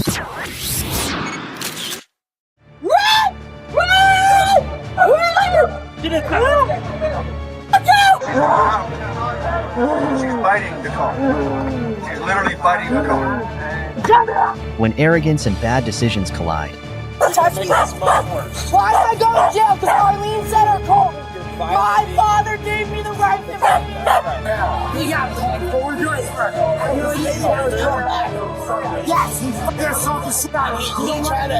Run! Run! Run! Get it down! She's biting the cone. She's literally biting the cone. When arrogance and bad decisions collide, Touch me. Why did I go to jail? Because Arlene said her call. My father gave me the right to be. We're doing yes, he's assault the shit out of me. He tried to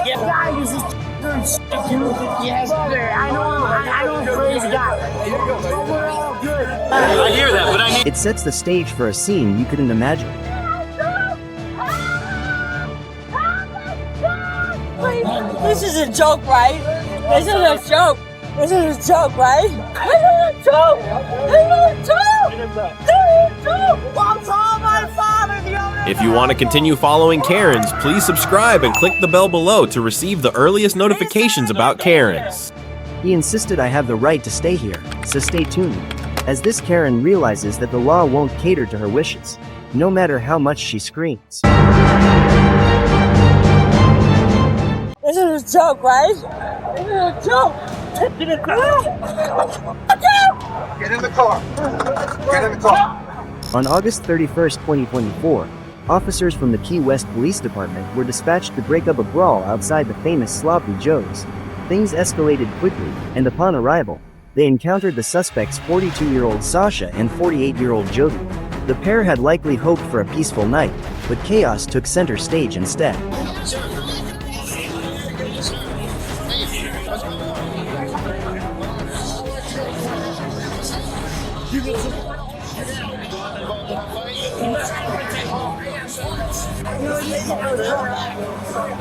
get guys. Yes, brother. I know I'm a crazy guy. But we're all good. I hear that, but I need. it sets the stage for a scene you couldn't imagine. This is a joke, right? This is a joke. This is a joke, right? This is a joke. This is a joke. This is a joke. I'm calling my father the other If you want to continue following Karens, please subscribe and click the bell below to receive the earliest notifications about Karens. He insisted I have the right to stay here, so stay tuned, as this Karen realizes that the law won't cater to her wishes, no matter how much she screams. This is a joke, right? This is a joke. Get in the car. Get in the car. Get in the car. On August 31st, 2024, officers from the Key West Police Department were dispatched to break up a brawl outside the famous Sloppy Joe's. Things escalated quickly, and upon arrival, they encountered the suspects 42-year-old Sasha and 48-year-old Jody. The pair had likely hoped for a peaceful night, but chaos took center stage instead.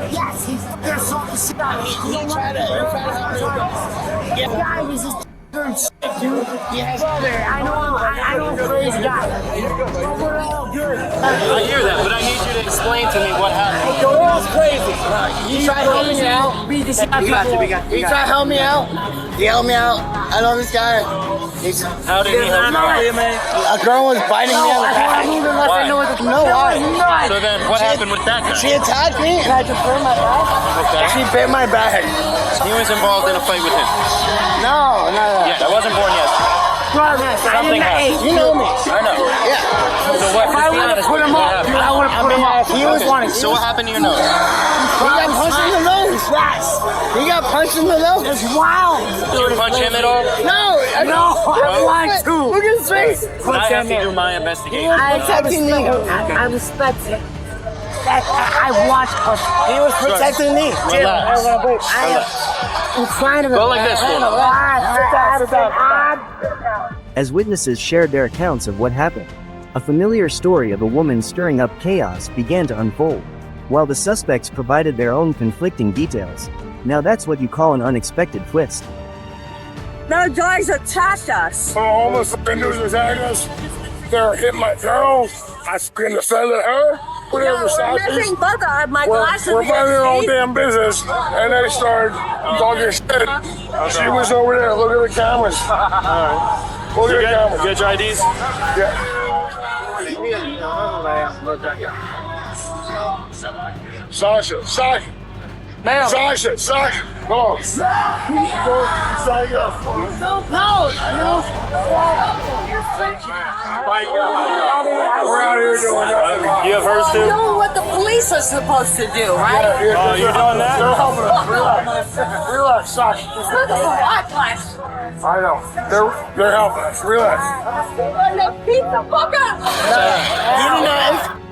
Yes, he's assault the shit out of me. He tried to get guys. Yes, brother. I know I'm a crazy guy. But we're all good. I hear that, but I need you to explain to me what happened. The world's crazy. You try to help me out. We try to help me out. He helped me out. I know this guy. How did he help you? A girl was biting me on the back. Why? No, why? So then, what happened with that guy? She attacked me and I just bit my back. Okay. She bit my back. He was involved in a fight with him. No. Yeah, I wasn't born yet. Something happened. You know me. I know. Yeah. So what? I would have put him up. I would have put him up. He was wanting. So what happened to your nose? He got punched in the nose. Yes. He got punched in the nose. It's wild. Did you punch him at all? No. I want to. Look at his face. I have to do my investigation. I respect it. I watched us. He was protecting me. Relax. I'm trying to. Go like this. As witnesses shared their accounts of what happened, a familiar story of a woman stirring up chaos began to unfold, while the suspects provided their own conflicting details. Now that's what you call an unexpected twist. No guys attacked us. Homeless offenders attacked us. They're hitting my girl. I screamed to sell at her. Whatever, Nothing but my glasses. We're minding our own damn business. And they started talking shit. She was over there. Look at the cameras. Alright. Look at the cameras. You got your IDs? Yeah. Sasha. Ma'am. Sasha. Come on. We're out here doing that. You have hers too? You know what the police are supposed to do, right? Oh, you're doing that? They're helping us. Relax, Sasha. Look at the backlash. I know. They're helping us. Relax. Beat the fuck up.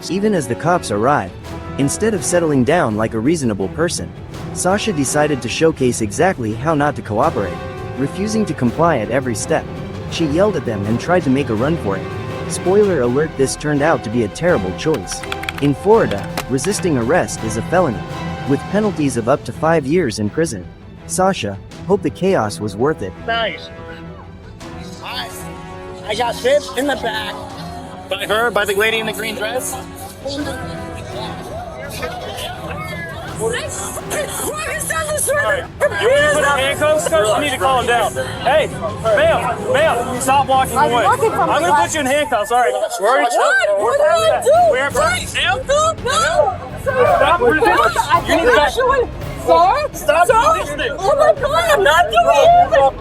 Even as the cops arrived, instead of settling down like a reasonable person, Sasha decided to showcase exactly how not to cooperate, refusing to comply at every step. She yelled at them and tried to make a run for it. Spoiler alert, this turned out to be a terrible choice. In Florida, resisting arrest is a felony, with penalties of up to 5 years in prison. Sasha hoped the chaos was worth it. Nice. I got bit in the back. By her? By the lady in the green dress? You want to put in handcuffs? You need to calm down. Hey, ma'am, stop walking away. I'm going to put you in handcuffs. All right. What did I do? We're handcuffs. Actually, sir? Stop resisting. Oh my God, I'm not doing anything.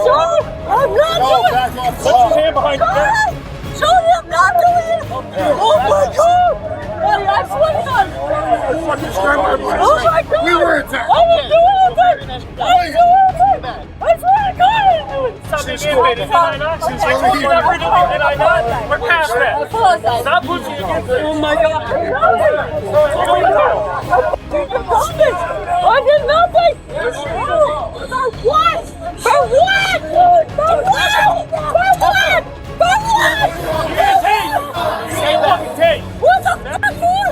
Sir, I'm not doing it. Put your hand behind your back. Sir, I'm not doing it. Oh my God. I swear to God. Oh my God. We were attacked. I didn't do anything. I didn't do anything. I swear to God, I didn't do it. She's really here. We're past that. Stop pushing against it. Oh my God. I did nothing. For what? For what? For what? For what? For what? Say what? Take. What the fuck for?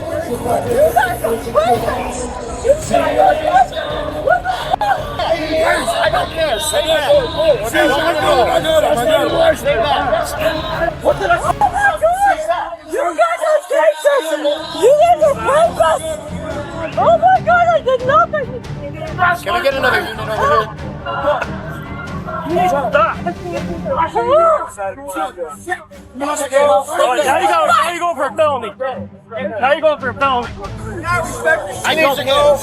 You guys are crazy. You guys are crazy. What the fuck? I don't care. Say that. What did I say? Oh my God! You guys are gangsters! You guys are rapists! Oh my God, I did nothing! Can we get another unit over here? Stop. Now you go for a felony. Now you going for a felony. I need to go.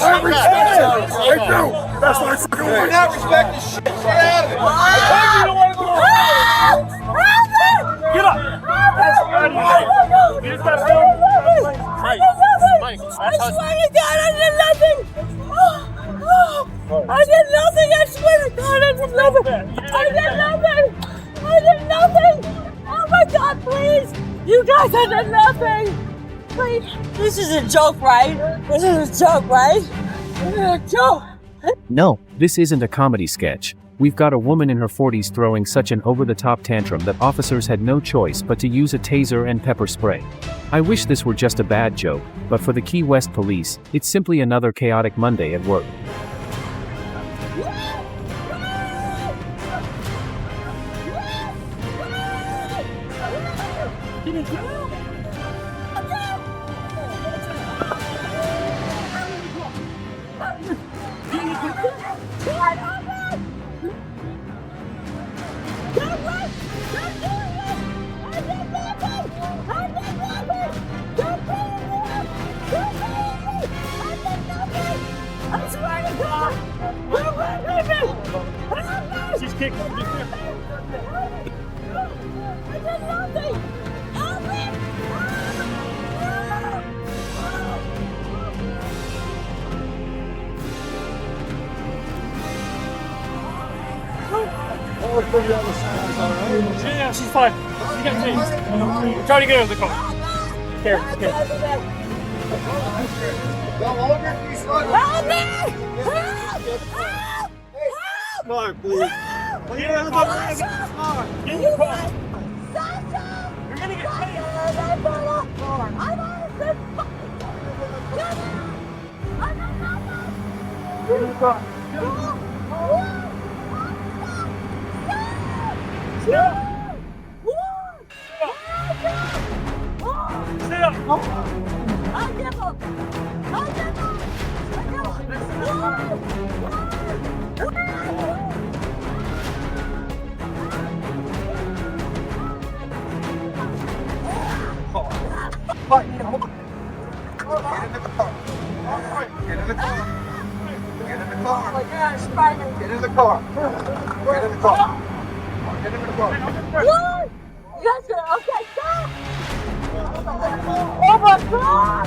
That's what I fucking want. Not respect the shit out of it. Get up. You just got to go. I swear to God, I did nothing! I did nothing! I swear to God, I did nothing! I did nothing! I did nothing! Oh my God, please! You guys, I did nothing! Please. This is a joke, right? This is a joke, right? This is a joke! No, this isn't a comedy sketch. We've got a woman in her 40s throwing such an over-the-top tantrum that officers had no choice but to use a taser and pepper spray. I wish this were just a bad joke, but for the Key West police, it's simply another chaotic Monday at work. She's kicking. I did nothing! Help me! Yeah, she's fine. She got tased. Try to get her in the car. Here. Help me! Help! Come on, please. Get in the car. Get in the car. Sasha! You're gonna get tased. I'm honest. Get in the car. Stay up. I'll give up. Get in the car. Get in the car. Get in the car. Oh my gosh, Spider. Get in the car. Get in the car. Get in the car. What? You guys gonna, okay, stop! Oh my God!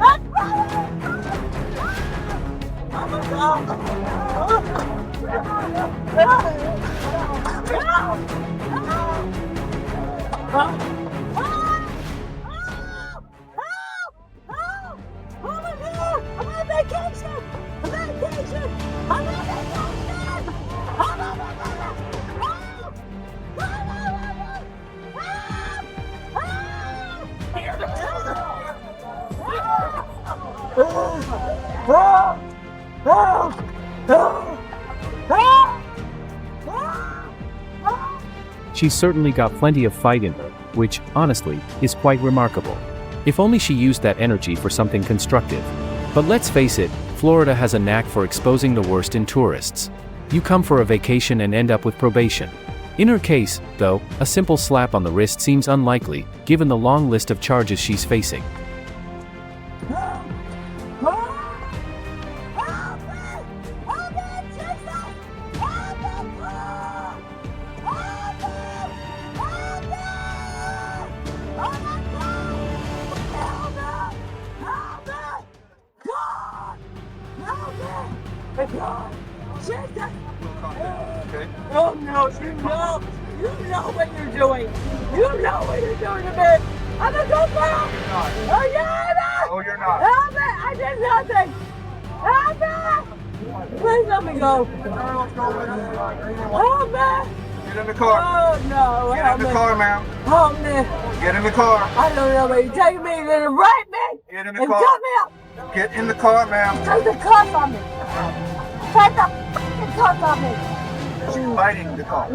That's Spider! Oh my God! I'm on vacation! I'm on vacation! I'm on vacation! I'm on vacation! She's certainly got plenty of fight in her, which, honestly, is quite remarkable. If only she used that energy for something constructive. But let's face it, Florida has a knack for exposing the worst in tourists. You come for a vacation and end up with probation. In her case, though, a simple slap on the wrist seems unlikely, given the long list of charges she's facing. God. Jesus. Okay? Oh no, you know what you're doing. You know what you're doing to me. I'm a good girl. Oh yeah, Oh, you're not. help me. I did nothing. Help me. Please let me go. Help me. Get in the car. Oh no, Get help in the me. car, ma'am. Help me. Get in the car. I don't know, but you're taking me to the right me. Get in the And car. cut me up. Get in the car, ma'am. Take the cuff on me. Take the fucking cuff on me. She's fighting the car.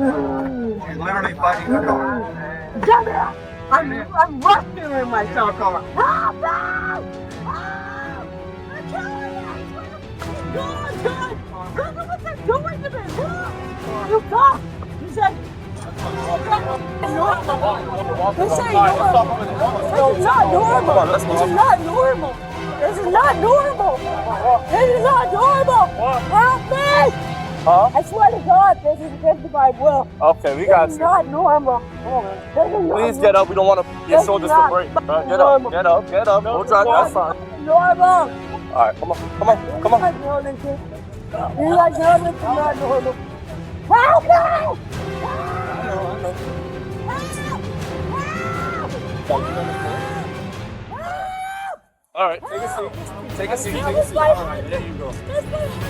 She's literally fighting the car. Cut me up. I'm rescuing myself. Car. Help me! Help! They're killing me! I swear to God! Look at what they're doing to me! Look! You cop! You said... This ain't normal! This is not normal! This is not normal! This is not normal! This is not normal! Help me! Huh? I swear to God, this is against my will. Okay, we got This is you. not normal. This is not Please get up. We don't want to your shoulders to break. Get up. Get up. Get up. We'll drive. That's fine. normal. All right, come on. Come on. Come on. You like normal? It's not normal. Help me! All right, take a seat. Take a seat. Take a seat. All right, there you go.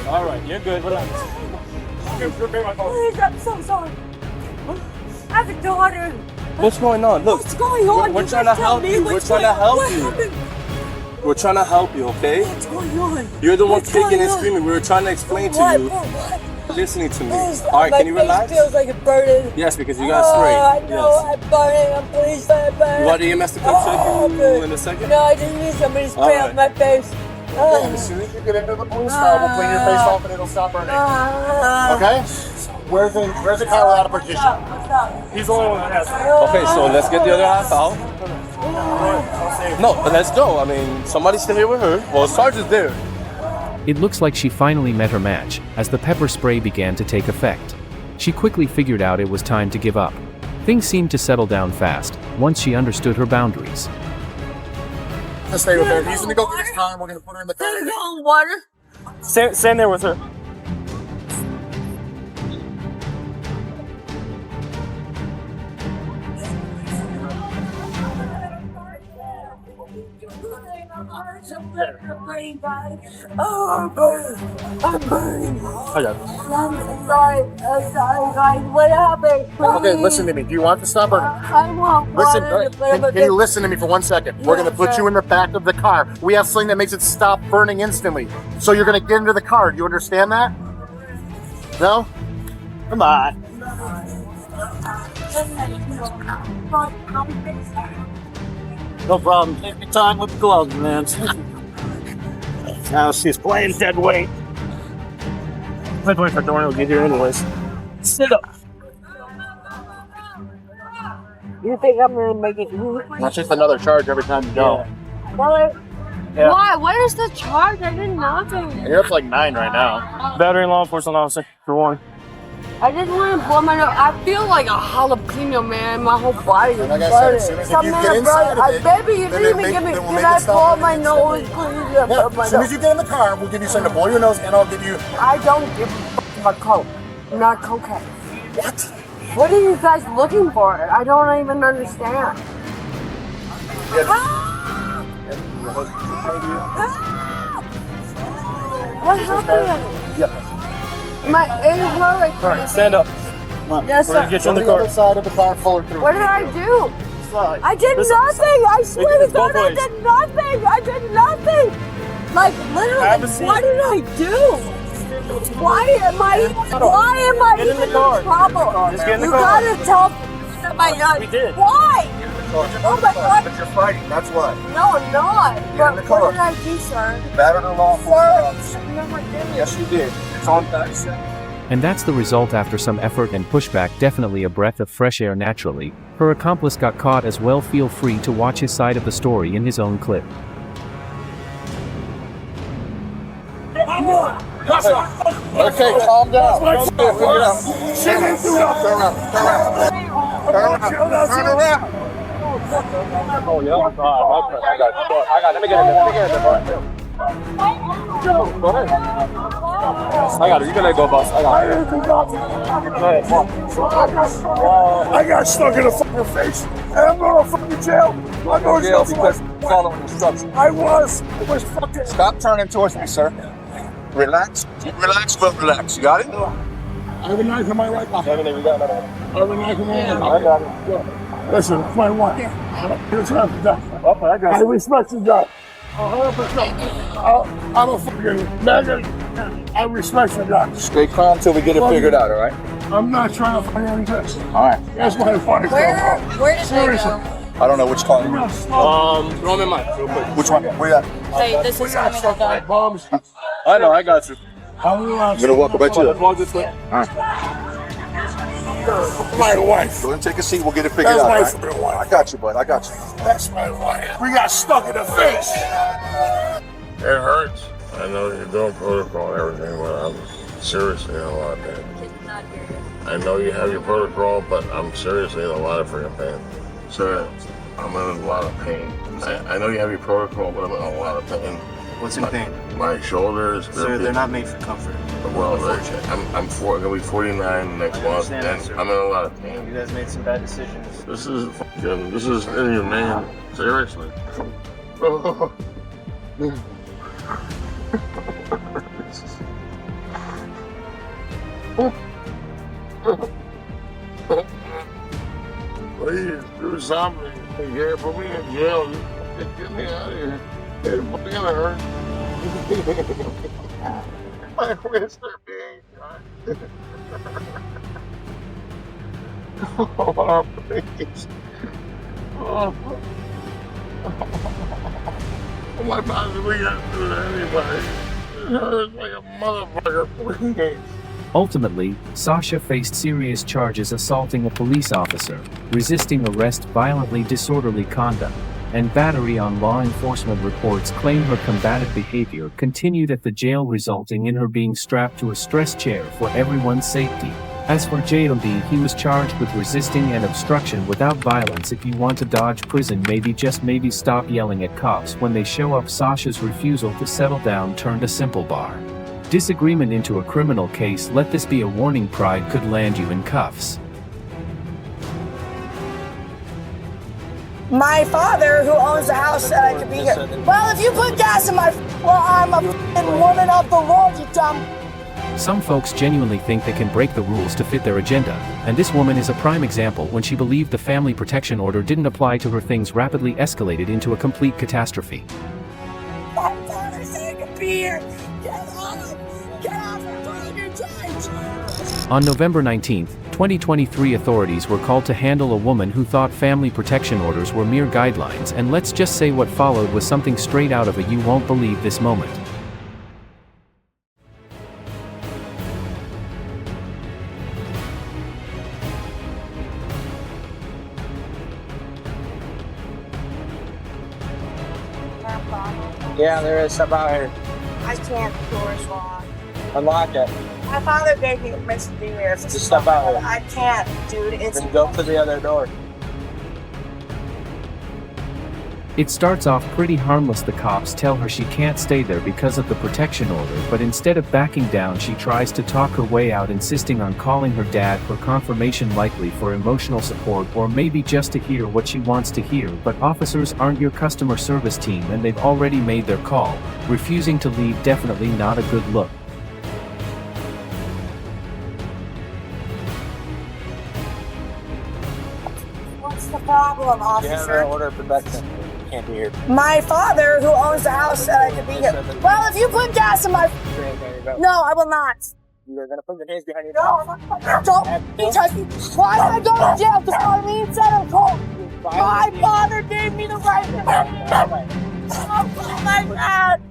All right, you're good. Relax. Please, I'm so sorry. I have a daughter. What's going on? Look, What's going on? we're You trying just to tell help me you. We're what's trying to going on. help What you. happened? We're trying to help you, okay? What's going on? You're the one What's kicking going and on? screaming. We were trying to explain to What? you. What? Listening to me. Please, All right, my can you relax? face feels like it's burning. Yes, because you got Oh, I sprayed. know. Yes. I'm burning. I'm please burning. You want the EMS to come check you in a second? No, I just need somebody to spray All right. on my face. As soon as you get into the police car, we'll clean your face off and it'll stop burning. Okay? Where's the car without a partition? He's the only one that has. Okay, so let's get the other half out. No, but let's go. I mean, somebody's still here with her. Well, Sarge is there. It looks like she finally met her match, as the pepper spray began to take effect. She quickly figured out it was time to give up. Things seemed to settle down fast, once she understood her boundaries. Let's stay with her. He's gonna go get his car and we're gonna put her in the car. There's no water. Stand there with her. Oh, I'm burning. I'm burning. I got it. I'm sorry, guys. What happened? Okay, listen to me. Do you want to stop or? I want Listen, water. can you listen to me for 1 second? We're gonna put you in the back of the car. We have something that makes it stop burning instantly. So you're gonna get into the car. Do you understand that? No? Come on. No problem. Take your time with the gloves, man. Now she's playing dead weight. Dead weight for Dorn will get here anyways. Sit up. You think I'm gonna make it? That's just another charge every time you go. Really? Yeah. Why? What is the charge? I did nothing. You're up to like 9 right now. Battery and law enforcement officer, for one. I just want to blow my nose. I feel like a jalapeno, man. My whole body is Like I said, burning. as soon as Some you man get inside burning. of it, Baby, you then didn't it even make- give me. then we'll Can make I it stop blow and my make it nose, stop. please? Yeah, Blow my as soon nose. as you get in the car, we'll give you something to blow your nose and I'll give you. I don't give a fuck about coke. Not cocaine. What? What are you guys looking for? I don't even understand. What happened? Yeah. My ears hurt. All right, stand up. Yes, We're gonna sir. get you On in the the other car. side of the car, forward through. What did I do? Side. I did Listen, nothing. I swear it's to God, both I ways. did nothing. I did nothing. Like literally, Have a seat. what did I do? Why am I Get in even the car. in trouble? Just get in the You car. gotta tell somebody. We did. Why? Oh my God. But you're fighting, that's why. No, I'm not. in But the car. what did I do, sir? Battered her law enforcement Sir, officer. I never did it. Yes, you did. It's on tax. And that's the result after some effort and pushback. Definitely a breath of fresh air naturally. Her accomplice got caught as well. Feel free to watch his side of the story in his own clip. Okay, calm down. Turn around. Turn around. Turn around. Oh, yeah. I got it. Let me get in there. Go ahead. I got it. You can let go, boss. I got it. Go ahead. I got stuck in the fucking face, and I'm going to fucking jail. I'm going to jail because following instructions. I was fucking. Stop turning towards me, sir. Relax. Relax, but relax. You got it? I have a knife in my right pocket. You got it. I have a knife in my right I pocket. got it. Listen, it's my wife. Here's what I've done. Okay, I got I it. respect you, God. 100%. I'm a fucking maggot. I respect you, God. Stay calm till we get it figured out, all right? I'm not trying to find any tricks. All right. That's my funny stuff. Where did they Seriously. go? I don't know which car. Throw them in mine real quick. Which one? Where you at? Hey, this is coming up done. Bombs. I know, I got you. I'm gonna walk right to Let's you. walk this way. My wife. Go and take a seat. We'll get it figured That's out. my all right? fucking wife. I got you, bud. I got you. That's my wife. We got stuck in the face. It hurts. I know you're doing protocol and everything, but I'm seriously in a lot of pain. I know you have your protocol, but I'm seriously in a lot of freaking pain. Sir, I'm in a lot of pain. I know you have your protocol, but I'm in a lot of pain. What's in pain? My shoulders. Sir, they're not made for comfort. Well, I'm gonna be 49 next month, and I'm in a lot of pain. You guys made some bad decisions. This is inhumane. Seriously. Please do something. You can't put me in jail. Get me out of here. It's gonna hurt. My wrists are being cut. Oh, please. Oh. Why possibly got to do to anybody? It hurts like a motherfucker, please. Ultimately, Sasha faced serious charges assaulting a police officer, resisting arrest, violently disorderly conduct, and battery on law enforcement. Reports claim her combative behavior continued at the jail, resulting in her being strapped to a stress chair for everyone's safety. As for JOD, he was charged with resisting and obstruction without violence. If you want to dodge prison, maybe stop yelling at cops when they show up. Sasha's refusal to settle down turned a simple bar disagreement into a criminal case. Let this be a warning: pride could land you in cuffs. My father, who owns the house, could be here. Well, if you put gas in my, well, I'm a f***ing woman of the world, you dumb. Some folks genuinely think they can break the rules to fit their agenda, and this woman is a prime example. When she believed the family protection order didn't apply to her, things rapidly escalated into a complete catastrophe. My father said I could be here. Get off, I'm doing your judge. On November 19, 2023, authorities were called to handle a woman who thought family protection orders were mere guidelines, and let's just say what followed was something straight out of a "you won't believe this" moment. Yeah, there is stuff out here. I can't, the door's locked. Unlock it. My father gave me permission to be here. Just step out here. I can't, dude. It's Then go to the other door. It starts off pretty harmless. The cops tell her she can't stay there because of the protection order, but instead of backing down, she tries to talk her way out, insisting on calling her dad for confirmation, likely for emotional support or maybe just to hear what she wants to hear. But officers aren't your customer service team, and they've already made their call. Refusing to leave, definitely not a good look. What's the problem, You have officer? an order of protection. Can't be here. My father, who owns the house, could be here. Well, if you put gas in my, no, I will not. You're gonna put your hands behind your back. No, don't touch me. Why did I go to jail? Because Arlene said I'm cold. My father gave me the right to oh my God.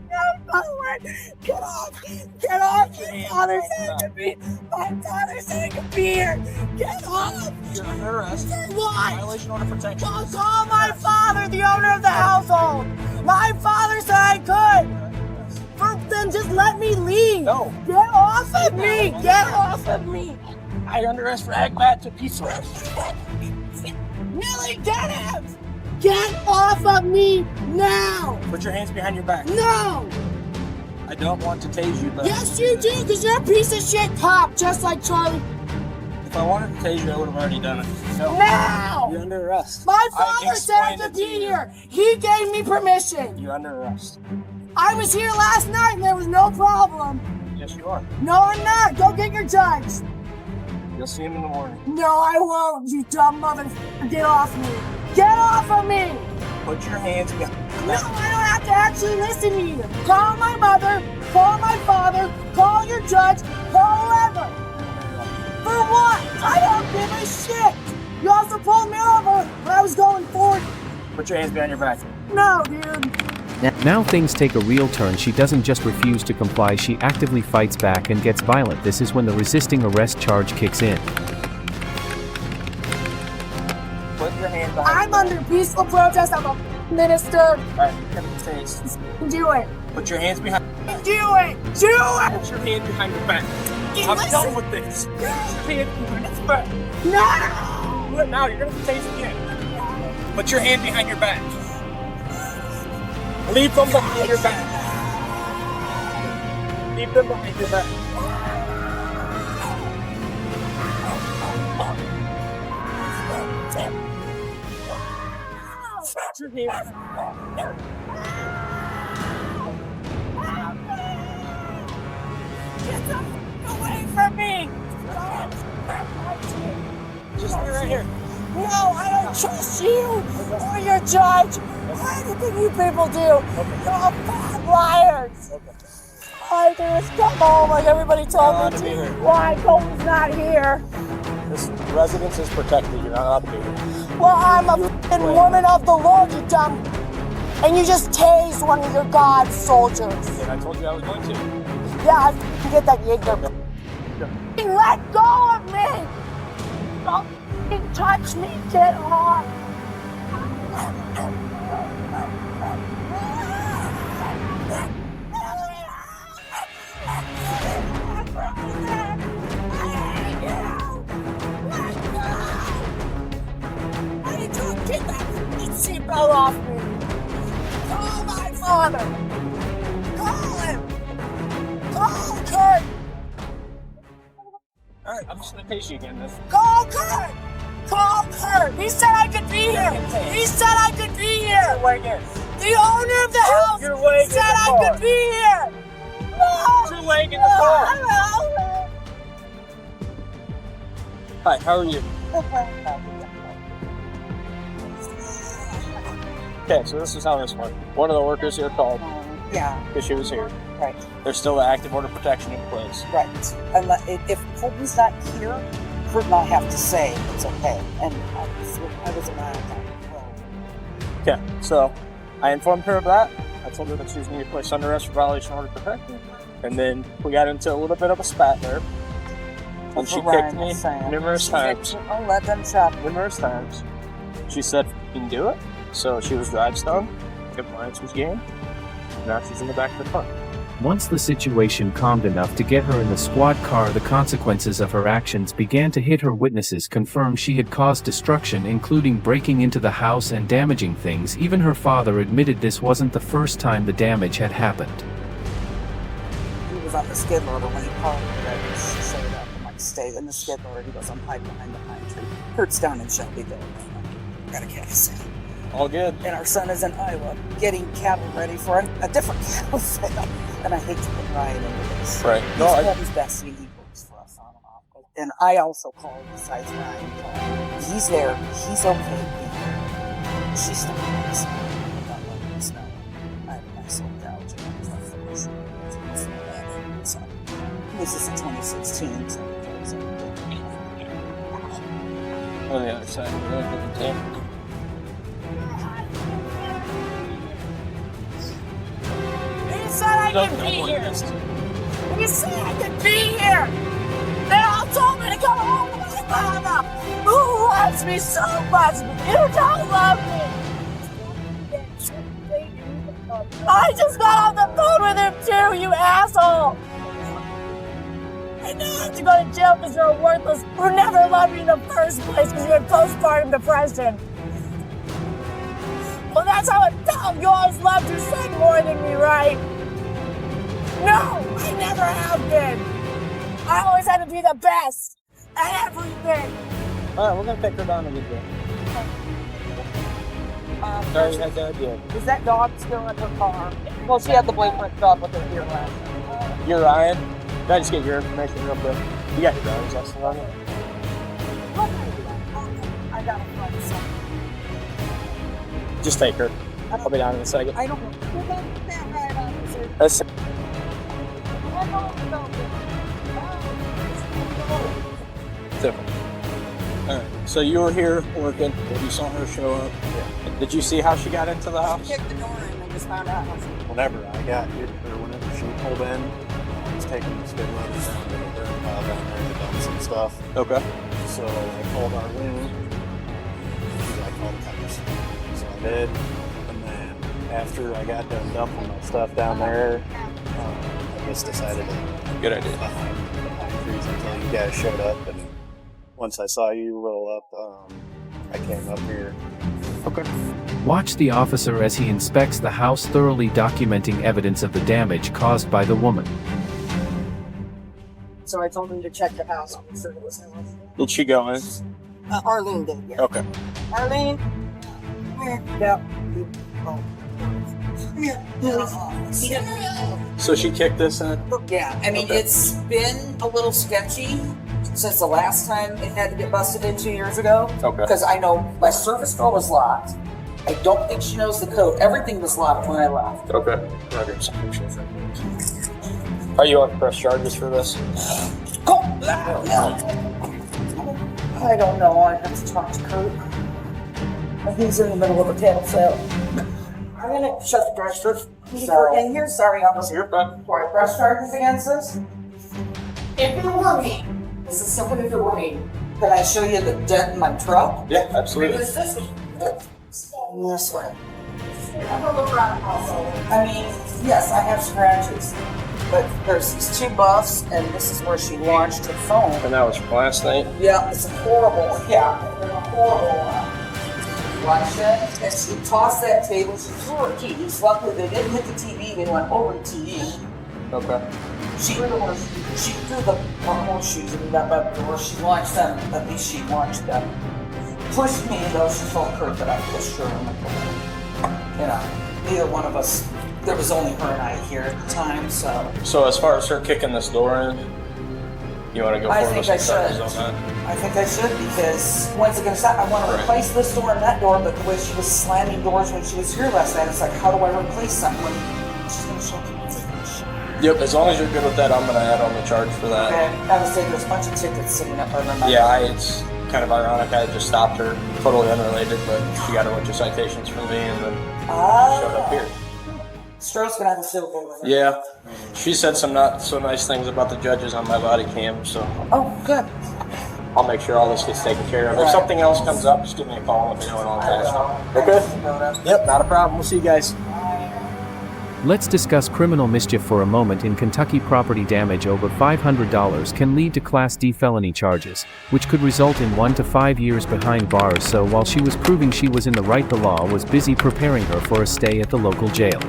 Get off! Get off! My father said it could be. My father said it could be here. Get off! You're under arrest. Why? Violation order protection. Well, call my father, the owner of the household. My father said I could. Then just let me leave. No. Get off of me. Get off of me. I under arrest for agbat to peace arrest. Millie, get him! Get off of me now! Put your hands behind your back. No! I don't want to tase you, but Yes, you do, because you're a piece of shit cop, just like Charlie. if I wanted to tase you, I would have already done it. No. Now! You're under arrest. My father said I explained could it be to you. here. He gave me permission. You're under arrest. I was here last night and there was no problem. Yes, you are. No, I'm not. Go get your judge. You'll see him in the morning. No, I won't, you dumb motherfucker. Get off me. Get off of me. Put your hands behind. No, I don't have to actually listen to you. Call my mother, call my father, call your judge, call whoever. For what? I don't give a shit. You also pulled me over when I was going 40. Put your hands behind your back. No, dude. Now things take a real turn. She doesn't just refuse to comply, she actively fights back and gets violent. This is when the resisting arrest charge kicks in. Put your hands behind. I'm under peaceful protest. I'm a minister. Alright, get the taste. Do it. Put your hands behind. Do it. Do it. Put your hand behind your back. I'm Listen. done with this. Put your hand behind your back. No. Do it now. You're gonna be tased again. Put your hand behind your back. Leave them behind your back. Leave them behind your back. Put your hands. Get the f away from me. Just stay right here. No, I don't trust you or your judge or anything you people do. You're all bad liars. All I do is come home like everybody told me to. Why? Colton's not here. This residence is protected. You're not allowed to be here. Well, I'm a f***ing woman of the Lord, you dumb. And you just tased one of your God's soldiers. And I told you I was going to. Yeah, I f***ing get that, you ignorant. Let go of me! Don't f***ing touch me, get off! Get that f***ing seatbelt off me! Call my father! Call him! Call Kurt! Alright, I'm just gonna tase you again. Call Kurt! Call Kurt! He said I could be here! He said I could be here! You're way in. The owner of the house You're way said I could be here! No! You're laying in the car. Hi, how are you? Okay, so this is how this went. One of the workers here called Yeah, because she was here. right, There's still the active order protection in place. right. If Colton's not here, Kurt and I have to say it's okay. And I was around. Okay, so I informed her of that. I told her that she was going to be placed under arrest for violation of order of protection. And then we got into a little bit of a spat there. And she kicked me numerous times. Oh, let them chop. Numerous times. She said, "You can do it." So she was drive stung. Compliance was gained. Now she's in the back of the car. Once the situation calmed enough to get her in the squad car, the consequences of her actions began to hit her. Witnesses confirmed she had caused destruction, including breaking into the house and damaging things. Even her father admitted this wasn't the first time the damage had happened. He was on the skid loader when he called me. Right? She showed up and like stayed in the skid loader. He goes, I'm hiding behind the pine tree. Kurt's down in Shelbyville. Got a case. All good. And our son is in Iowa getting cattle ready for a different cattle sale. And I hate to put Ryan into this. Right. He's No, Colton's best and he works for us on and off. And I also called besides Ryan. He's there. He's okay. She's still in the snow. Not letting the snow. I have a nice little couch and I'm stuff for this. So this is in 2016. So on the other side of the road, looking down. He said I could be here! He said I could be here! They all told me to come home to my mama! Who loves me so much, but you don't love me! I just got off the phone with him too, you asshole! I know I have to go to jail because you're worthless who never loved me in the first place because you had postpartum depression. Well, that's how it felt. You always loved your son more than me, right? kid. I always had to be the best at everything. All right, we're gonna pick her down a little bit. Sorry, had that idea. Is that dog still in her car? Well, she had the boyfriend dog with her here last time. You're Ryan. Can I just get your information real quick? You got your driver's license on you? I got a friend, so Just take her. I'll be down in a second. I don't know. That right, officer. That's different. All right. So you were here working. You saw her show up. Yeah. Did you see how she got into the house? Kicked the door in and just found out. Whenever I got here, or whenever she pulled in, I was taking the skid loader down to the burn pile down there to dump some stuff. Okay. So I called Arlene. I called the cops. So I did. And then after I got done dumping my stuff down there, I just decided to Good idea. behind trees until you guys showed up. And once I saw you roll up, I came up here. Okay. Watch the officer as he inspects the house, thoroughly documenting evidence of the damage caused by the woman. So I told him to check the house. So it was Did she go in? Arlene did, yeah. Okay. Arlene? Come here. Yeah. Oh. Come here. So she kicked this in? Yeah, I mean, it's been a little sketchy since the last time it had to get busted in 2 years ago. Okay. Because I know my service door was locked. I don't think she knows the code. Everything was locked when I left. Okay. Are you on press charges for this? Go! I don't know. I have to talk to Kurt. He's in the middle of a tail sale. I'm gonna shut the register. So, in here, sorry, officer. You're fine. Do I press charges against this? If it were me, this is simple. If it were me, can I show you the dent in my truck? Yeah, absolutely. This way. I mean, yes, I have scratches, but there's these two buffs, and this is where she launched her phone. And that was from last night? Yeah, it's a horrible, bloodshed. And she tossed that table, she threw her keys. Luckily, they didn't hit the TV, they went over the TV. Okay. She threw the horseshoes in that back door. She launched them, at least she launched them. Pushed me, though, she told Kurt that I pushed her in the door. You know, neither one of us, there was only her and I here at the time, so. So as far as her kicking this door in, you want to go I forward think with I some charges should. on that? I think I should, because when's it gonna stop? I want to replace this door and that door, but the way she was slamming doors when she was here last night, it's like, how do I replace something? She's gonna show me. Yep, as long as you're good with that, I'm going to add on the charge for that. Okay, I was saying there's a bunch of tickets sitting up, I remember. Yeah, it's kind of ironic. I just stopped her, totally unrelated, but she got a bunch of citations from me and then showed up here. Stroh's gonna have a field day with her. Yeah, she said some not so nice things about the judges on my body cam, so Oh, good. I'll make sure all this gets taken care of. If something else comes up, just give me a call and let me know what I'll Okay? Yep, not a problem. We'll see you guys. Let's discuss criminal mischief for a moment. In Kentucky, property damage over $500 can lead to Class D felony charges, which could result in 1 to 5 years behind bars. So while she was proving she was in the right, the law was busy preparing her for a stay at the local jail.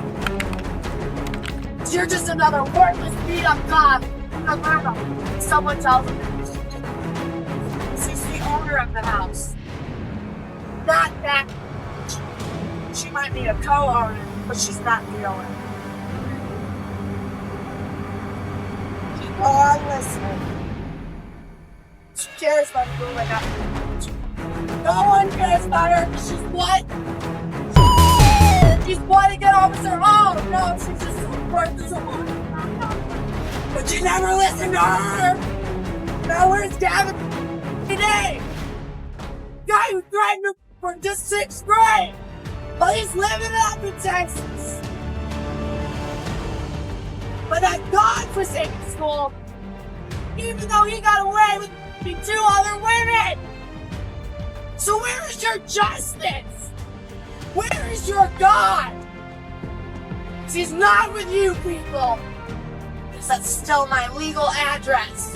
You're just another worthless, beat-up cop. Someone tells me. She's the owner of the house. Not that. She might be a co-owner, but she's not the owner. Keep on listening. She cares about moving up. No one cares about her. She's what? She's bodyguard officer. Oh no, she's just worth someone. But you never listen to her. Now where's Gavin today? Guy who threatened her for just 6th grade. Well, he's living it up in Texas. But that godforsaken school, even though he got away with 2 other women. So where is your justice? Where is your God? She's not with you people. Because that's still my legal address.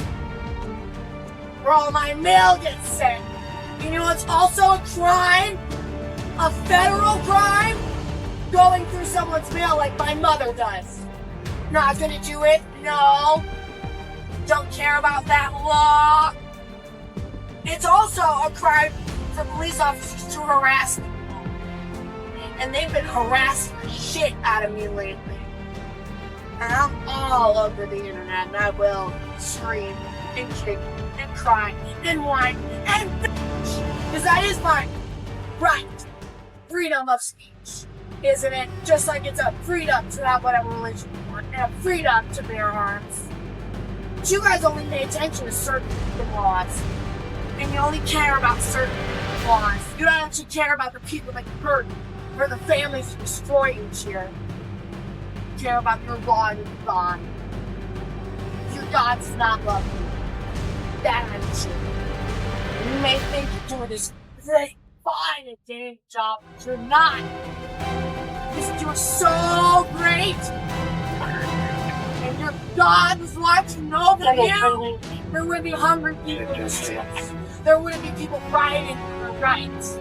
Where all my mail gets sent. You know what's also a crime? A federal crime? Going through someone's mail like my mother does. Not gonna do it? No. don't care about that law. It's also a crime for police officers to harass people. And they've been harassing the shit out of me lately. And I'm all over the internet, and I will scream and kick and cry and whine and bitch. Because that is my right. Freedom of speech, isn't it? Just like it's a freedom to have whatever religion you want, and a freedom to bear arms. But you guys only pay attention to certain laws. And you only care about certain laws. You don't actually care about the people that get hurt, or the families you destroy each year. You care about your God and God. Your God does not love you. That I'm sure. You may think you're doing this great, fine, and damn job, but you're not. Because you're so great. And your God was watching over you. There would be hungry people in the streets. There wouldn't be people rioting for their rights.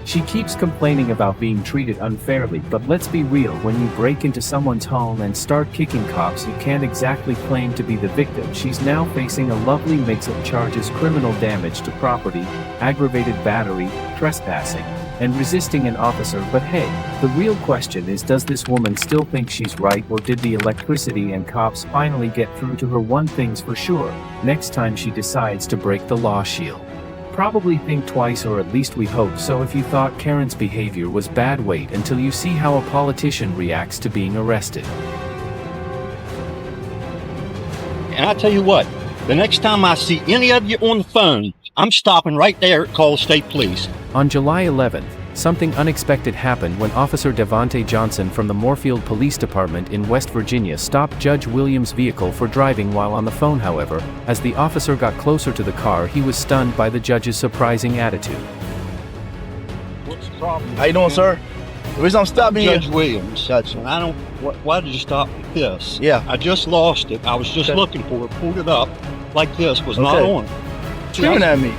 She keeps complaining about being treated unfairly, but let's be real, when you break into someone's home and start kicking cops, you can't exactly claim to be the victim. She's now facing a lovely mix of charges: criminal damage to property, aggravated battery, trespassing, and resisting an officer. But hey, the real question is, does this woman still think she's right, or did the electricity and cops finally get through to her? One thing's for sure, next time she decides to break the law, she'll probably think twice, or at least we hope so. If you thought Karen's behavior was bad, wait until you see how a politician reacts to being arrested. And I tell you what, the next time I see any of you on the phone, I'm stopping right there at Call State Police. On July 11th, something unexpected happened when Officer Devontae Johnson from the Moorfield Police Department in West Virginia stopped Judge Williams' vehicle for driving while on the phone. However, as the officer got closer to the car, he was stunned by the judge's surprising attitude. What's the problem? How you doing, sir? The reason I'm stopping Judge Williams. And I don't. Why did you stop with this? Yeah. I just lost it. I was just looking for it. Pulled it up like this. Was not on. Screaming at me.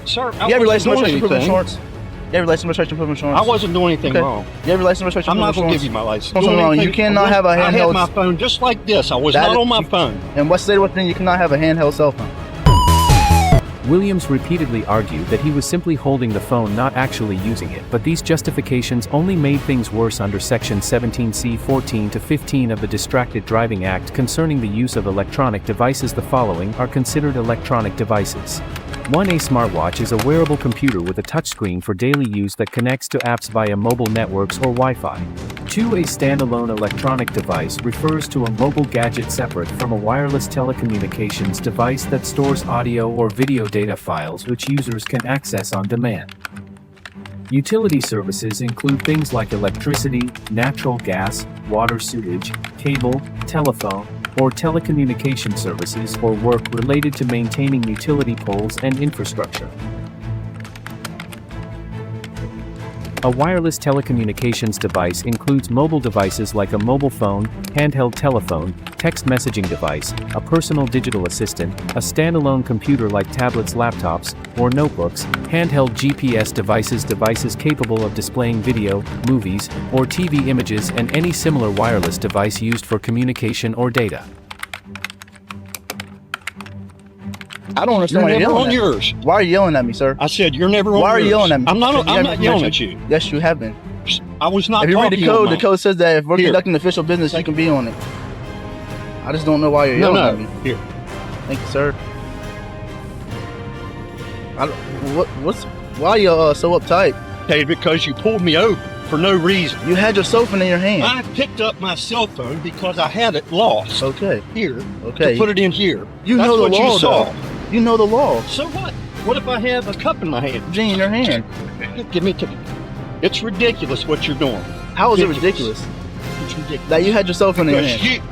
Sir, you have your license, registration, proof of insurance? You have your license, registration, proof of insurance? I wasn't doing anything wrong. You have your license, registration, I'm proof not of going to insurance? give you my license. Something wrong. You cannot have a handheld. I had my phone just like this. I was not on my phone. And what state within you cannot have a handheld cell phone? Williams repeatedly argued that he was simply holding the phone, not actually using it, but these justifications only made things worse. Under Section 17C 14 to 15 of the Distracted Driving Act concerning the use of electronic devices, the following are considered electronic devices. 1. A smartwatch is a wearable computer with a touchscreen for daily use that connects to apps via mobile networks or Wi-Fi. 2. A standalone electronic device refers to a mobile gadget separate from a wireless telecommunications device that stores audio or video data files which users can access on demand. Utility services include things like electricity, natural gas, water, sewage, cable, telephone, or telecommunication services, or work related to maintaining utility poles and infrastructure. A wireless telecommunications device includes mobile devices like a mobile phone, handheld telephone, text messaging device, a personal digital assistant, a standalone computer like tablets, laptops, or notebooks, handheld GPS devices capable of displaying video, movies, or TV images, and any similar wireless device used for communication or data. I don't understand why you're never yelling on at me. yours. Why are you yelling at me, sir? I said you're never on Why are you yours. yelling at me? I'm not yelling at you. Yes, you have been. I was not If you read talking the code, on the code says that if we're conducting official business, you can be on it. I just don't know why you're yelling at me. Here. Thank you, sir. Why are you so uptight? Hey, because you pulled me over for no reason. You had your cell phone in your hand. I picked up my cell phone because I had it lost. Okay. Here. Okay. To put it in here. You That's know the what law, you saw. though. You know the law. So what? What if I have a cup in my hand? Gene, in your hand. Give me a It's ridiculous what you're doing. How is it ridiculous? It's ridiculous. That you had your cell phone in your Because hand.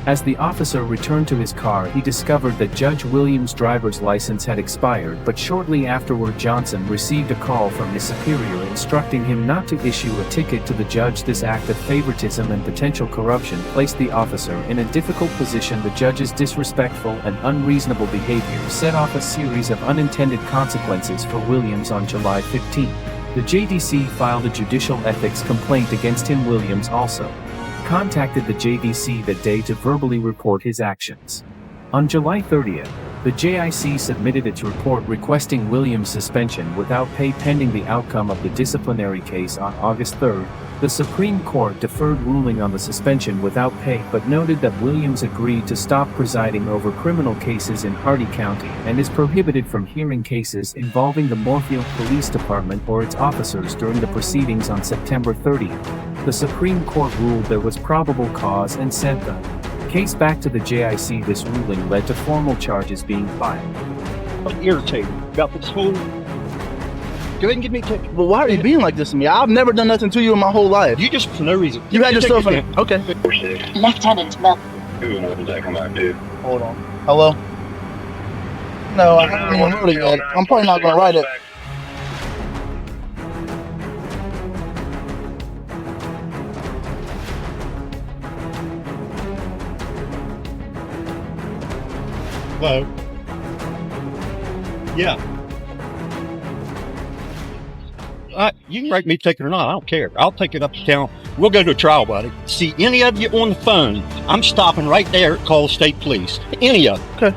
As the officer returned to his car, he discovered that Judge Williams' driver's license had expired, but shortly afterward Johnson received a call from his superior instructing him not to issue a ticket to the judge. This act of favoritism and potential corruption placed the officer in a difficult position. The judge's disrespectful and unreasonable behavior set off a series of unintended consequences for Williams. On July 15, the JDC filed a judicial ethics complaint against him. Williams also contacted the JDC that day to verbally report his actions. On July 30th, the JIC submitted its report requesting Williams' suspension without pay pending the outcome of the disciplinary case on August 3rd. The Supreme Court deferred ruling on the suspension without pay but noted that Williams agreed to stop presiding over criminal cases in Hardee County and is prohibited from hearing cases involving the Moorfield Police Department or its officers during the proceedings on September 30th. The Supreme Court ruled there was probable cause and sent the case back to the JIC. This ruling led to formal charges being filed. I'm irritated about this whole... Go ahead and give me a ticket. But why are you being like this to me? I've never done nothing to you in my whole life. You just, for no reason. You had yourself in it. Okay. Lieutenant Mel. Hold on. Hello? No, I haven't even wrote it yet. I'm probably not going to write it. Hello? Yeah. You can write me a ticket or not. I don't care. I'll take it up to town. We'll go to a trial, buddy. See any of you on the phone, I'm stopping right there at Call State Police. Any of you. Okay.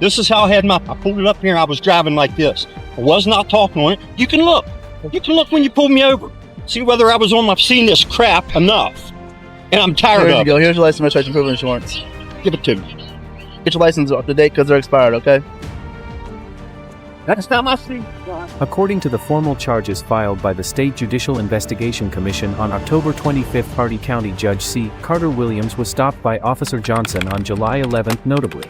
This is how I pulled it up here and I was driving like this. I was not talking on it. You can look. You can look when you pull me over. See whether I've seen this crap enough. And I'm tired Here of you it. go. Here's your license, registration, proof of insurance. Give it to me. Get your license up to date because they're expired, okay? Next time I see. According to the formal charges filed by the State Judicial Investigation Commission on October 25th, Hardee County Judge C. Carter Williams was stopped by Officer Johnson on July 11th. Notably,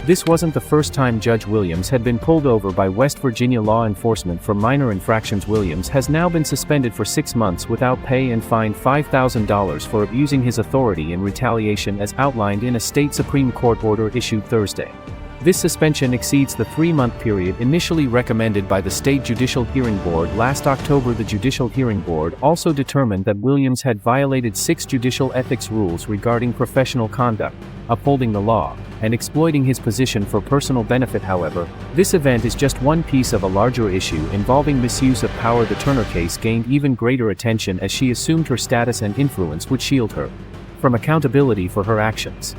this wasn't the first time Judge Williams had been pulled over by West Virginia law enforcement for minor infractions. Williams has now been suspended for 6 months without pay and fined $5,000 for abusing his authority in retaliation as outlined in a state Supreme Court order issued Thursday. This suspension exceeds the 3-month period initially recommended by the State Judicial Hearing Board. Last October, the Judicial Hearing Board also determined that Williams had violated 6 judicial ethics rules regarding professional conduct, upholding the law, and exploiting his position for personal benefit. However, this event is just one piece of a larger issue involving misuse of power. The Turner case gained even greater attention as she assumed her status and influence would shield her from accountability for her actions.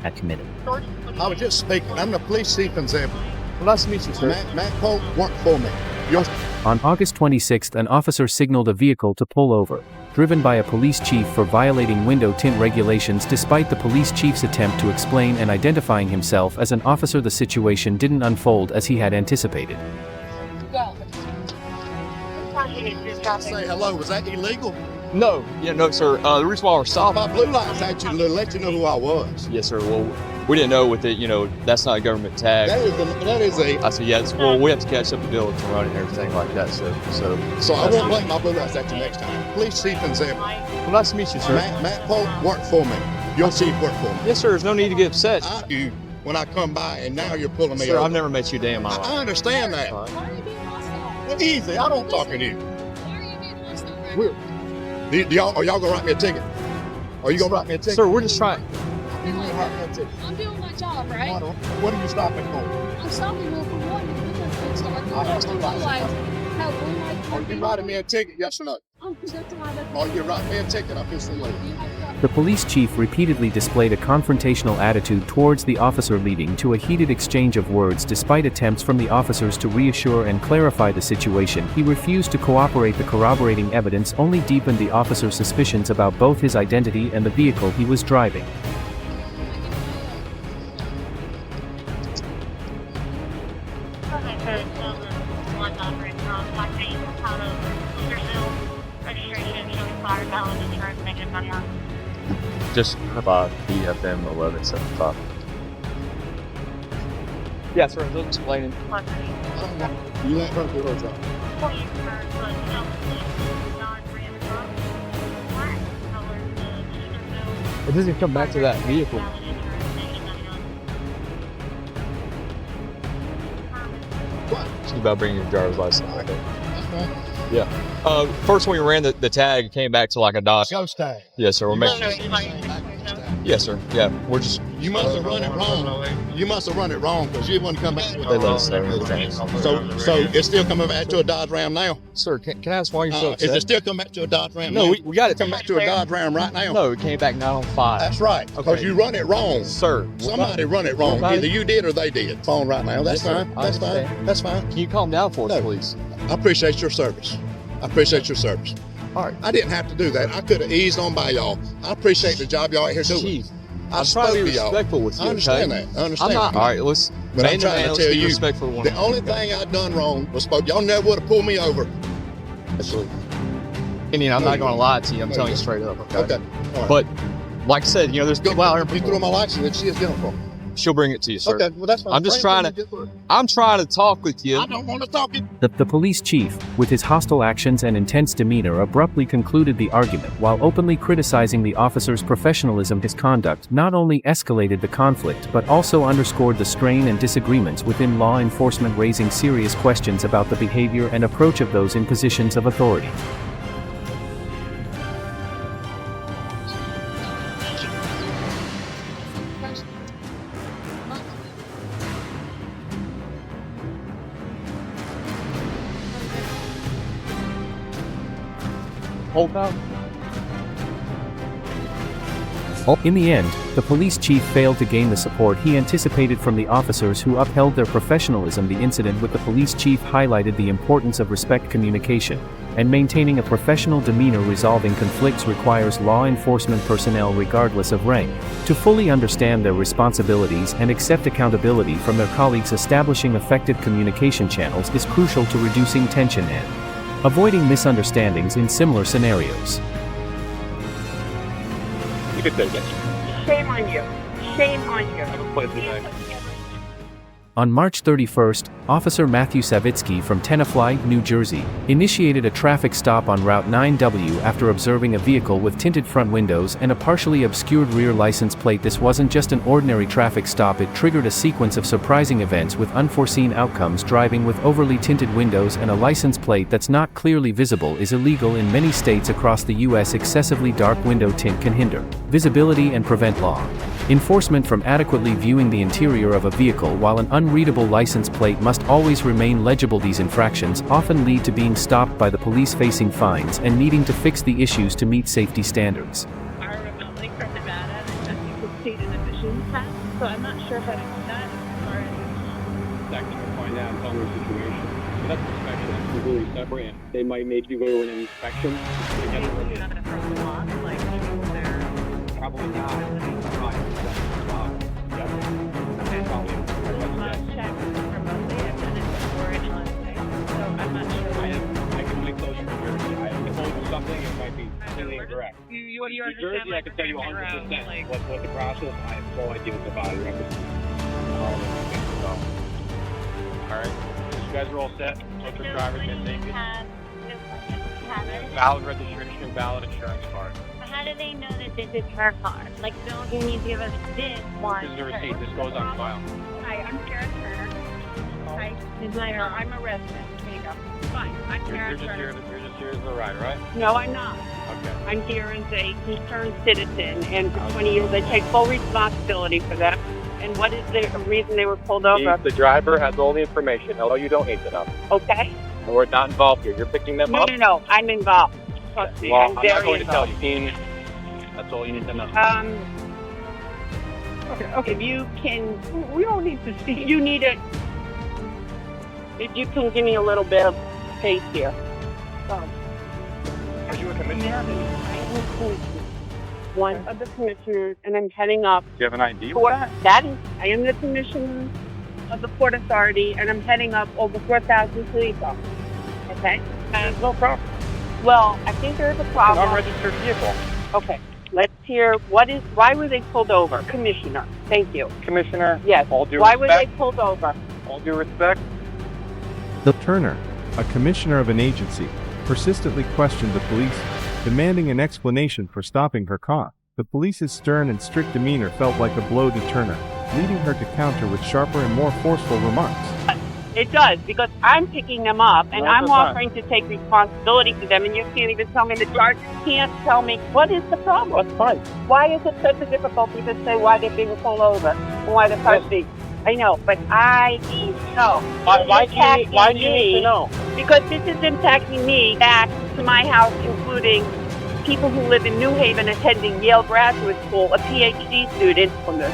Had committed. I was just speaking. I'm the police chief in Zambia. Well, nice to meet you, sir. Matt Polk worked for me. On August 26th, an officer signaled a vehicle to pull over, driven by a police chief for violating window tint regulations. Despite the police chief's attempt to explain and identifying himself as an officer, the situation didn't unfold as he had anticipated. Say hello. Was that illegal? No, no, sir. The reason why we're stopping. My blue lights had you to let you know who I was. Yes, sir. Well, we didn't know with it. That's not a government tag. That is a. I said, yes. Well, we have to catch up the bill to run and everything like that. So I won't blame my blue lights at you next time. Police chief in Zambia. Well, nice to meet you, sir. Matt Polk worked for me. Your chief worked for me. Yes, sir. There's no need to get upset. I do when I come by, and now you're pulling me Sir, over. I've never met you a day in my life. I understand that. Well, easy. I don't talk to you. Are y'all gonna write me a ticket? Are you gonna write me a ticket? Sir, we're just trying. I'm doing my job, right? What are you stopping for? I'm stopping you for one. Are you writing me a ticket? Yes or no? Are you writing me a ticket? I'm just late. The police chief repeatedly displayed a confrontational attitude towards the officer, leading to a heated exchange of words. Despite attempts from the officers to reassure and clarify the situation, he refused to cooperate. The corroborating evidence only deepened the officer's suspicions about both his identity and the vehicle he was driving. Just about BFM 1175. Yeah, sir. I'm explaining. You let her do her job. It doesn't come back to that vehicle. What? It's about bringing your driver's license. Yeah. First when we ran the tag, it came back to like a Dodge. Ghost tag. Yes, sir. We're making. Yes, sir. Yeah, we're just. You must have run it wrong. You must have run it wrong because you wouldn't come back to a They let Dodge us know Ram. everything. So it's still coming back to a Dodge Ram now? Sir, can I ask why you're so Is upset? it still coming back to a Dodge Ram No, now? we got it. Come back to a Dodge Ram right now? No, it came back 905. That's right, because you run it wrong. Sir. Somebody run it wrong. Either you did or they did. Phone right now. That's fine. That's fine. That's fine. Can you calm down for us, please? I appreciate your service. I appreciate your service. All right. I didn't have to do that. I could have eased on by y'all. I appreciate the job y'all out here doing. Chief, I I'm trying to be y'all. respectful with you. I understand okay? that. I understand. I'm not. All right, let's. But I'm man trying man, to let's tell be you, respectful to one the another. only thing I'd done wrong was y'all never would have pulled me over. Absolutely. Indian, I'm not going to lie to you. I'm telling you straight up. Okay. Okay. All right. But like I said, there's people out here. You threw my license and she is getting for me. She'll bring it to you, sir. Okay, well that's fine. I'm just trying to talk with you. I don't want to talk. The police chief, with his hostile actions and intense demeanor, abruptly concluded the argument while openly criticizing the officer's professionalism. His conduct not only escalated the conflict but also underscored the strain and disagreements within law enforcement, raising serious questions about the behavior and approach of those in positions of authority. Hold out. In the end, the police chief failed to gain the support he anticipated from the officers who upheld their professionalism. The incident with the police chief highlighted the importance of respect, communication, and maintaining a professional demeanor. Resolving conflicts requires law enforcement personnel, regardless of rank, to fully understand their responsibilities and accept accountability from their colleagues. Establishing effective communication channels is crucial to reducing tension and avoiding misunderstandings in similar scenarios. You could take it. Shame on you. Shame on you. Have a pleasant day. On March 31st, Officer Matthew Savitsky from Tenafly, New Jersey, initiated a traffic stop on Route 9W after observing a vehicle with tinted front windows and a partially obscured rear license plate. This wasn't just an ordinary traffic stop, it triggered a sequence of surprising events with unforeseen outcomes. Driving with overly tinted windows and a license plate that's not clearly visible is illegal in many states across the U.S. Excessively dark window tint can hinder visibility and prevent law enforcement from adequately viewing the interior of a vehicle, while an unreadable license plate must always remain legible. These infractions often lead to being stopped by the police, facing fines, and needing to fix the issues to meet safety standards. Are remotely from Nevada and just complete an emissions test, so I'm not sure how to do that as far as That can find out in other situation. But that's inspection. That's completely separate. And they might make you go to an inspection. To get Probably not. Okay. I've checked remotely. I've done it before in Illinois, so I'm not sure. I can only close you to Jersey. I have told you something, it might be completely incorrect. You New understand, Jersey, I can tell you 100% what the process. I have no idea what the body record is. All right, you guys are all set. Both the drivers and safety. Valid registration, valid insurance card. How do they know that this is her car? Like, don't you need to give us this one? This is the receipt. This goes on file. Hi, I'm Karen Turner. Hi, I'm a resident. There you go. Fine, I'm Karen Turner. You're just here as a ride, right? No, I'm not. Okay. I'm here as a concerned citizen, and for 20 years I take full responsibility for that. And what is the reason they were pulled over? The driver has all the information. Although you don't need to know. Okay. We're not involved here. You're picking them up. No, I'm involved. Trust me, Well, I'm I'm very not going to tell involved. you. That's all you need to know. Okay, if you can, we don't need to see, you need it, if you can give me a little bit of space here. Are you a commissioner? One of the commissioners, and I'm heading up. Do you have an ID with Port, that is, I am the commissioner of the Port Authority, and I'm heading up over 4,000 police officers. Okay? There's no problem. Well, I think there's a problem. Unregistered vehicle. Okay. Let's hear, why were they pulled over? Commissioner, thank you. Commissioner, yes. All due why respect. were they pulled over? All due respect. The Turner, a commissioner of an agency, persistently questioned the police, demanding an explanation for stopping her car. The police's stern and strict demeanor felt like a blow to Turner, leading her to counter with sharper and more forceful remarks. It does, because I'm picking them up and No, it I'm does not. offering to take responsibility for them, and you can't even tell me the charge. You can't tell me what is the problem. That's fine. Why is it such a difficulty to say why they're being pulled over and why the car's being? I know, but I need to know. Why do you need to know? Because this is impacting me back to my house, including people who live in New Haven attending Yale Graduate School, a PhD student from this.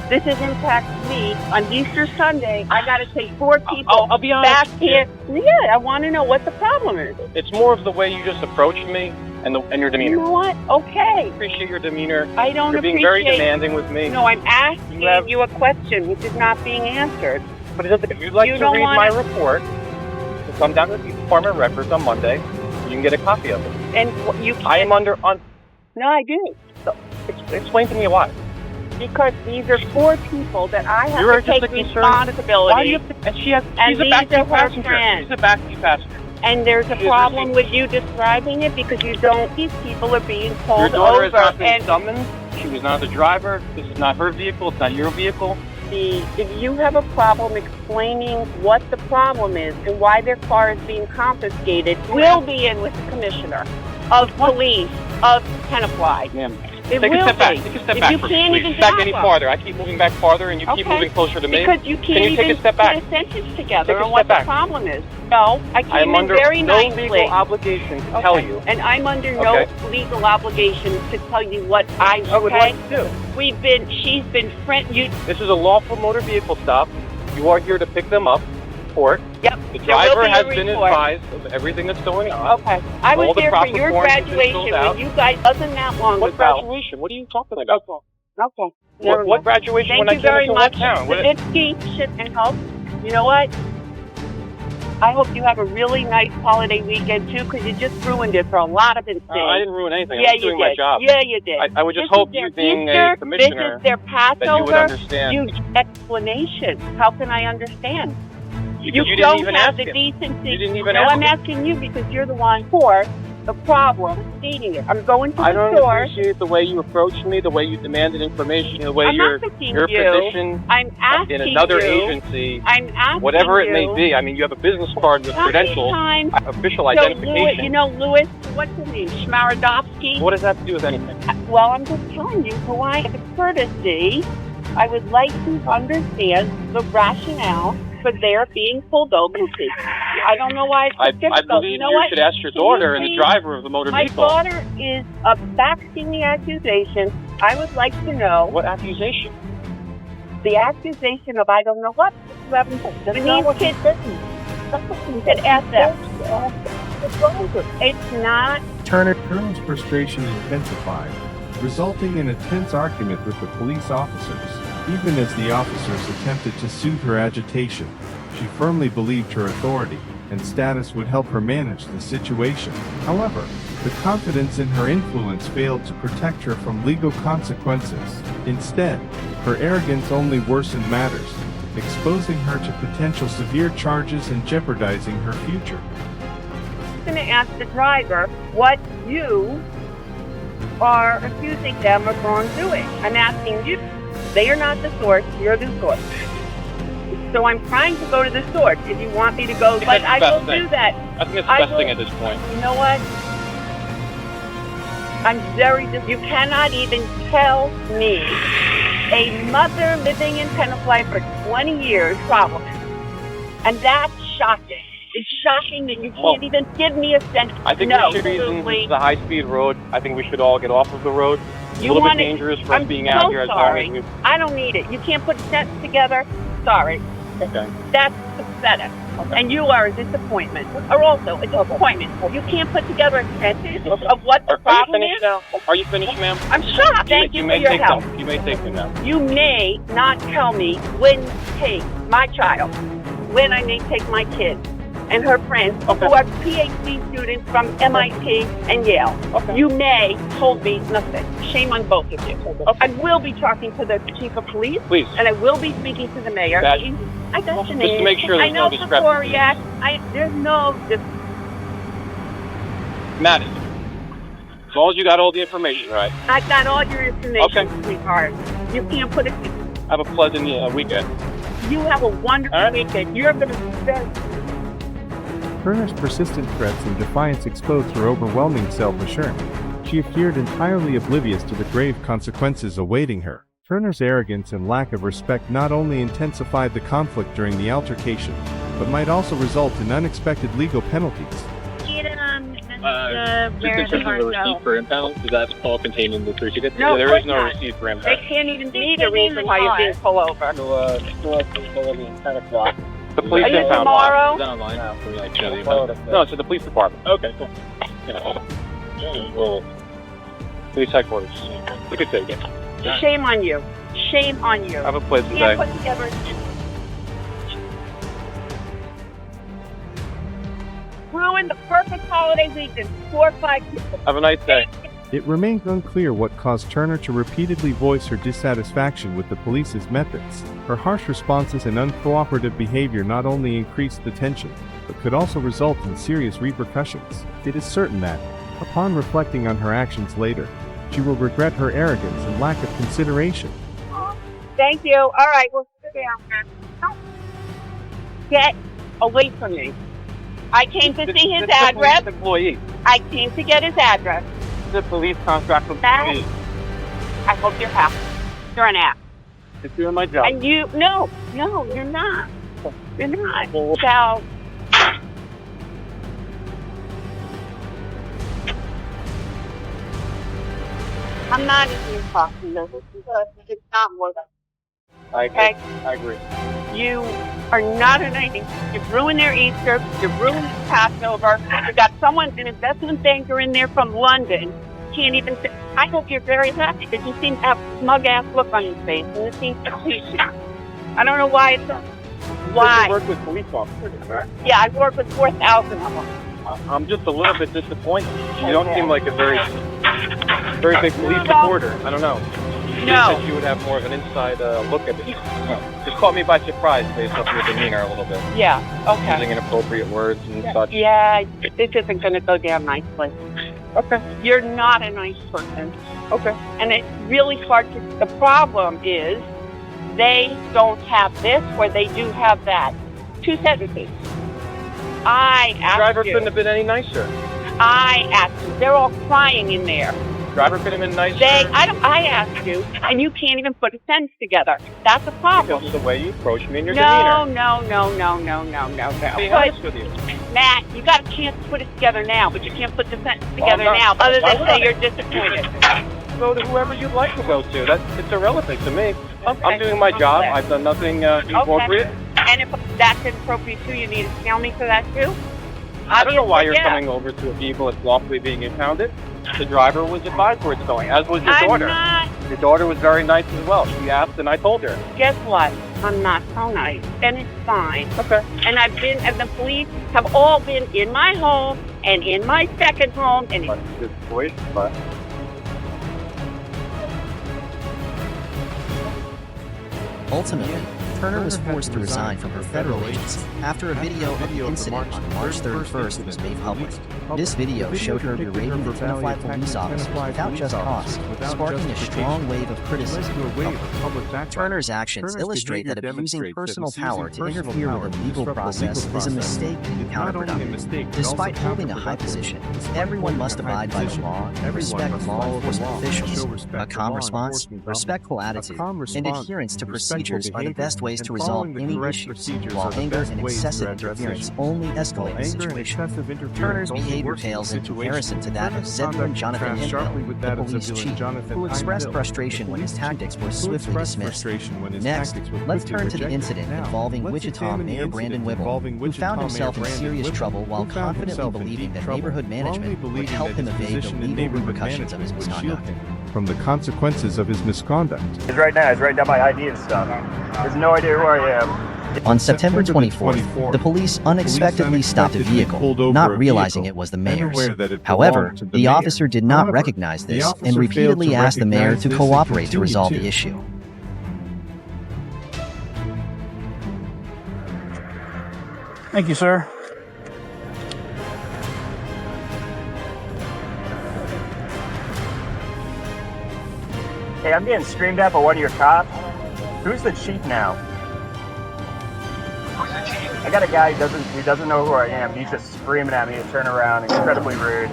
This is impacting me. On Easter Sunday, I got to take 4 people I'll be honest. back here. Yeah, I want to know what the problem is. It's more of the way you just approached me and your demeanor. You know what? Okay. I appreciate your demeanor. I don't You're being very demanding with me. No, I'm asking you a question which is not being answered. But it doesn't, if you'd like You to don't read wanna- my report, to come down to the Department of Records on Monday, you can get a copy of it. And you I am under on. No, I do. So, explain to me why. Because these are 4 people that I have You're to just take a concern. responsibility. Why do you have to, and she's and a these backseat are her passenger. friends. She's a backseat passenger. And there's a She is problem received. with you describing it because you don't. These people are being Your pulled daughter over, has not been and summoned. She was not the driver. This is not her vehicle. It's not your vehicle. if you have a problem explaining what the problem is and why their car is being confiscated, we'll be in with the commissioner of police of Tenafly. Ma'am, It take will a step back. be. Take a step If back you for can't me, even please. Back talk any about farther. I keep moving back farther, and you keep Okay. moving closer to me. Because you can't Can you even take a step back? put a sentence together Take a on what step the back. problem is. No, I I came am in under very no nicely. legal obligation to tell you. And I'm under Okay. no legal obligation to tell you what I would like to do. She's been you. This is a lawful motor vehicle stop. You are here to pick them up. Report. Yep. The There will driver be a has been report. advised of everything that's going on. Okay. I All was the there for proper your forms have been graduation filled out. when you guys wasn't that long What ago. graduation? What are you talking about? Okay. Never What mind. graduation Thank when I you came very into much. what town? What- It's shit and help. You know what? I hope you have a really nice holiday weekend too, because you just ruined it for a lot of things. I didn't ruin anything. Yeah, I'm just you doing my did. job. Yeah, you did. I would just This hope is their you being Easter, a commissioner this is their Passover. that you would understand. You explanation. How can I understand? Because you didn't don't even have ask the him. decency. You didn't even no, ask I'm him. asking you because you're the one for the problem stating it. I'm going to I the don't store. appreciate the way you approached me, the way you demanded information, the way I'm your not picking your you. position I'm asking in another you. agency, I'm asking whatever it you. may be. I mean, you have a business card with credentials, Sometimes- official So, identification. Louis, you know Louis, what's his name? Schmarodovsky? What does that have to do with anything? Well, I'm just telling you who I am. Courtesy, I would like to understand the rationale for their being pulled over. I don't know why it's so I difficult. believe you know you what? should ask your Can daughter you and the please- driver of the motor My vehicle. daughter is backing the accusation. I would like to know. What accusation? The accusation of I don't know what. That's not what kids. You could ask them. It's not. Turner's frustration intensified, resulting in a tense argument with the police officers. Even as the officers attempted to soothe her agitation, she firmly believed her authority and status would help her manage the situation. However, the confidence in her influence failed to protect her from legal consequences. Instead, her arrogance only worsened matters, exposing her to potential severe charges and jeopardizing her future. I'm going to ask the driver what you are accusing them of wrongdoing. I'm asking you. They are not the source. You're the source. So I'm trying to go to the source. If you want me to go, but I will do that. I think it's the I best will- thing at this point. You know what? I'm you cannot even tell me, a mother living in Tenafly for 20 years, problem. And that's shocking. It's shocking that you can't even give me a sense. I think no, we should reason absolutely. this is a high-speed road. I think we should all get off of the road. It's a You little bit wanna- dangerous for us I'm being so out here as long sorry. as we... I don't need it. You can't put a sentence together. Sorry. Okay. That's pathetic. And you are a disappointment. Or also a disappointment. You can't put together a sentence of what the Are you problem finished is. now? Are you finished, ma'am? I'm shocked. Thank you for may your take help. them. You may take them now. You may not tell me when to take my child, when I may take my kid and her friends who are PhD students from MIT and Yale. You may told me nothing. Shame on both of you. I will be talking to the chief of police. Please. And I will be speaking to the mayor. That- I got your just name. to make sure I there's know no for discrepancy. there's no Matt, as long as you got all the information right. I got all your information, sweetheart. You can't put it. Have a pleasant weekend. You have a wonderful weekend. You're going to spend. Turner's persistent threats and defiance exposed her overwhelming self-assurance. She appeared entirely oblivious to the grave consequences awaiting her. Turner's arrogance and lack of respect not only intensified the conflict during the altercation, but might also result in unexpected legal penalties. Just in terms of the receipt for impound, is that all contained in the 3 tickets? No, there is no not. receipt for They impound. can't even need a reason why you're being pulled over. So, pull over in 10 o'clock. The police Are you impound tomorrow? Is that online? No, it's at the police department. Okay, cool. Yeah. Well, police headquarters. You could take it. Shame on you. Shame on you. Have a pleasant day. Can't put together. Ruined the perfect holiday weekend. 4 or 5 people. Have a nice day. It remains unclear what caused Turner to repeatedly voice her dissatisfaction with the police's methods. Her harsh responses and uncooperative behavior not only increased the tension, but could also result in serious repercussions. It is certain that, upon reflecting on her actions later, she will regret her arrogance and lack of consideration. Thank you. All right, we'll sit down. Get away from me. I came to see his address. Employee. I came to get his address. The police contract with me. I hope you're happy. You're an ass. It's doing my job. And you, no, you're not. You're not. So, I'm not even talking to this because it's not worth it. I agree. You are not a nice. You've ruined their Easter. You've ruined the Passover. You got someone, an investment banker in there from London. Can't even. I hope you're very happy because you seem to have a smug ass look on your face, and it seems to please you. I don't know why it's. Why? You work with police officers, right? Yeah, I work with 4,000 of them. I'm just a little bit disappointed. You don't seem like a very big police supporter. I don't know. You said you would have more of an inside look at it. Just caught me by surprise based off your demeanor a little bit. Yeah, okay. Using inappropriate words and such. Yeah, this isn't going to go down nicely. Okay. You're not a nice person. Okay. And it's really hard to. The problem is they don't have this or they do have that. 2 sentences. I asked The driver you. couldn't have been any nicer. I asked you. They're all crying in there. Driver could have been nicer. I asked you, and you can't even put a sentence together. That's a problem. Because of the way you approach me and your No. demeanor. Be honest with you. Matt, you got a chance to put it together now, but you can't put the sentence together now, other than say you're disappointed. Go to whoever you'd like to go to. It's irrelevant to me. I'm doing my job. I've done nothing inappropriate. Okay. And if that's inappropriate too, you need to tell me for that too? I don't know why you're coming over to a vehicle that's lawfully being impounded. The driver was advised where it's going, as was your daughter. Your daughter was very nice as well. She asked and I told her. Guess what? I'm not so nice, and it's fine. Okay. And the police have all been in my home and in my second home, and Good voice, but Ultimately, Turner was forced to resign from her federal agency after a video of the incident on March 31st was made public. This video showed her berating the identified police officer without just cause, sparking a strong wave of criticism. Turner's actions illustrate that abusing personal power to interfere with the legal process is a mistake and counterproductive. Despite holding a high position, everyone must abide by the law and respect law enforcement officials. A calm response, respectful attitude, and adherence to procedures are the best ways to resolve any issues, while anger and excessive interference only escalate the situation. Turner's behavior pales in comparison to that of Zedlin Jonathan Hemphill, the police chief, who expressed frustration when his tactics were swiftly dismissed. Next, let's turn to the incident involving Wichita Mayor Brandon Whipple, who found himself in serious trouble while confidently believing that neighborhood management would help him evade the legal repercussions of his misconduct. From the consequences of his misconduct. He's right now. He's writing down my ID and stuff. He has no idea who I am. On September 24th, the police unexpectedly stopped a vehicle, not realizing it was the mayor's. However, the officer did not recognize this and repeatedly asked the mayor to cooperate to resolve the issue. Thank you, sir. Hey, I'm getting screamed at by one of your cops. Who's the chief now? I got a guy who doesn't know who I am. He's just screaming at me to turn around, incredibly rude.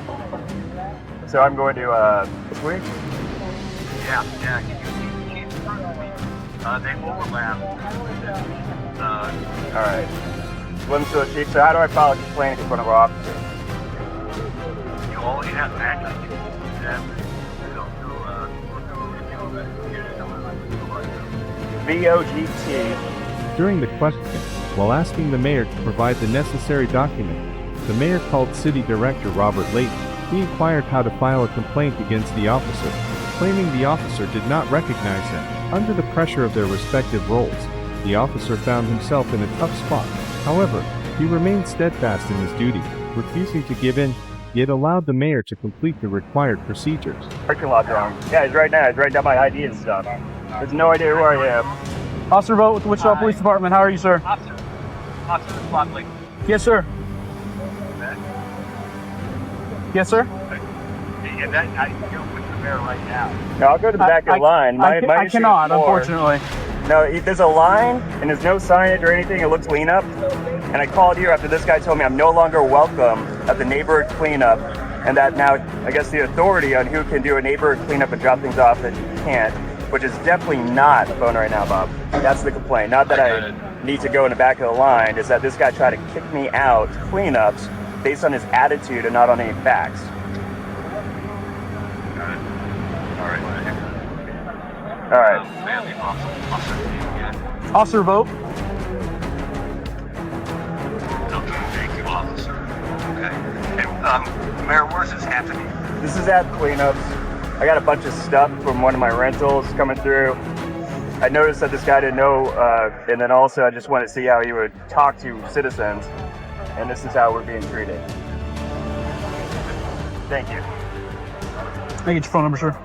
So I'm going to this week. Yeah. They overlap. All right. Slim's to the chief. So how do I file a complaint in front of our officer? You only have access to VOGT. During the questioning, while asking the mayor to provide the necessary document, the mayor called City Director Robert Layton. He inquired how to file a complaint against the officer, claiming the officer did not recognize him. Under the pressure of their respective roles, the officer found himself in a tough spot. However, he remained steadfast in his duty, refusing to give in, yet allowed the mayor to complete the required procedures. Parking lot wrong. Yeah, he's right now. He's writing down my ID and stuff. There's no idea who I am. Officer Vogt with the Wichita Police Department. How are you, sir? Officer Spotlight. Yes, sir. Yes, sir. And that I go with the mayor right now. No, I'll go to the back of the line. My I issue cannot, is more- unfortunately. No, there's a line, and there's no signage or anything. It looks clean up. And I called you after this guy told me I'm no longer welcome at the neighborhood cleanup, and that now, I guess, the authority on who can do a neighborhood cleanup and drop things off and can't, which is definitely not the phone right now, Bob. That's the complaint. Not that I need to go in the back of the line, is that this guy tried to kick me out of cleanups based on his attitude and not on any facts. All right. Officer Vogt. Thank you, officer. Okay. And, Mayor, where's this happening? This is at cleanups. I got a bunch of stuff from one of my rentals coming through. I noticed that this guy didn't know, and then also I just wanted to see how he would talk to citizens, and this is how we're being treated. Thank you. Can I get your phone number, sir?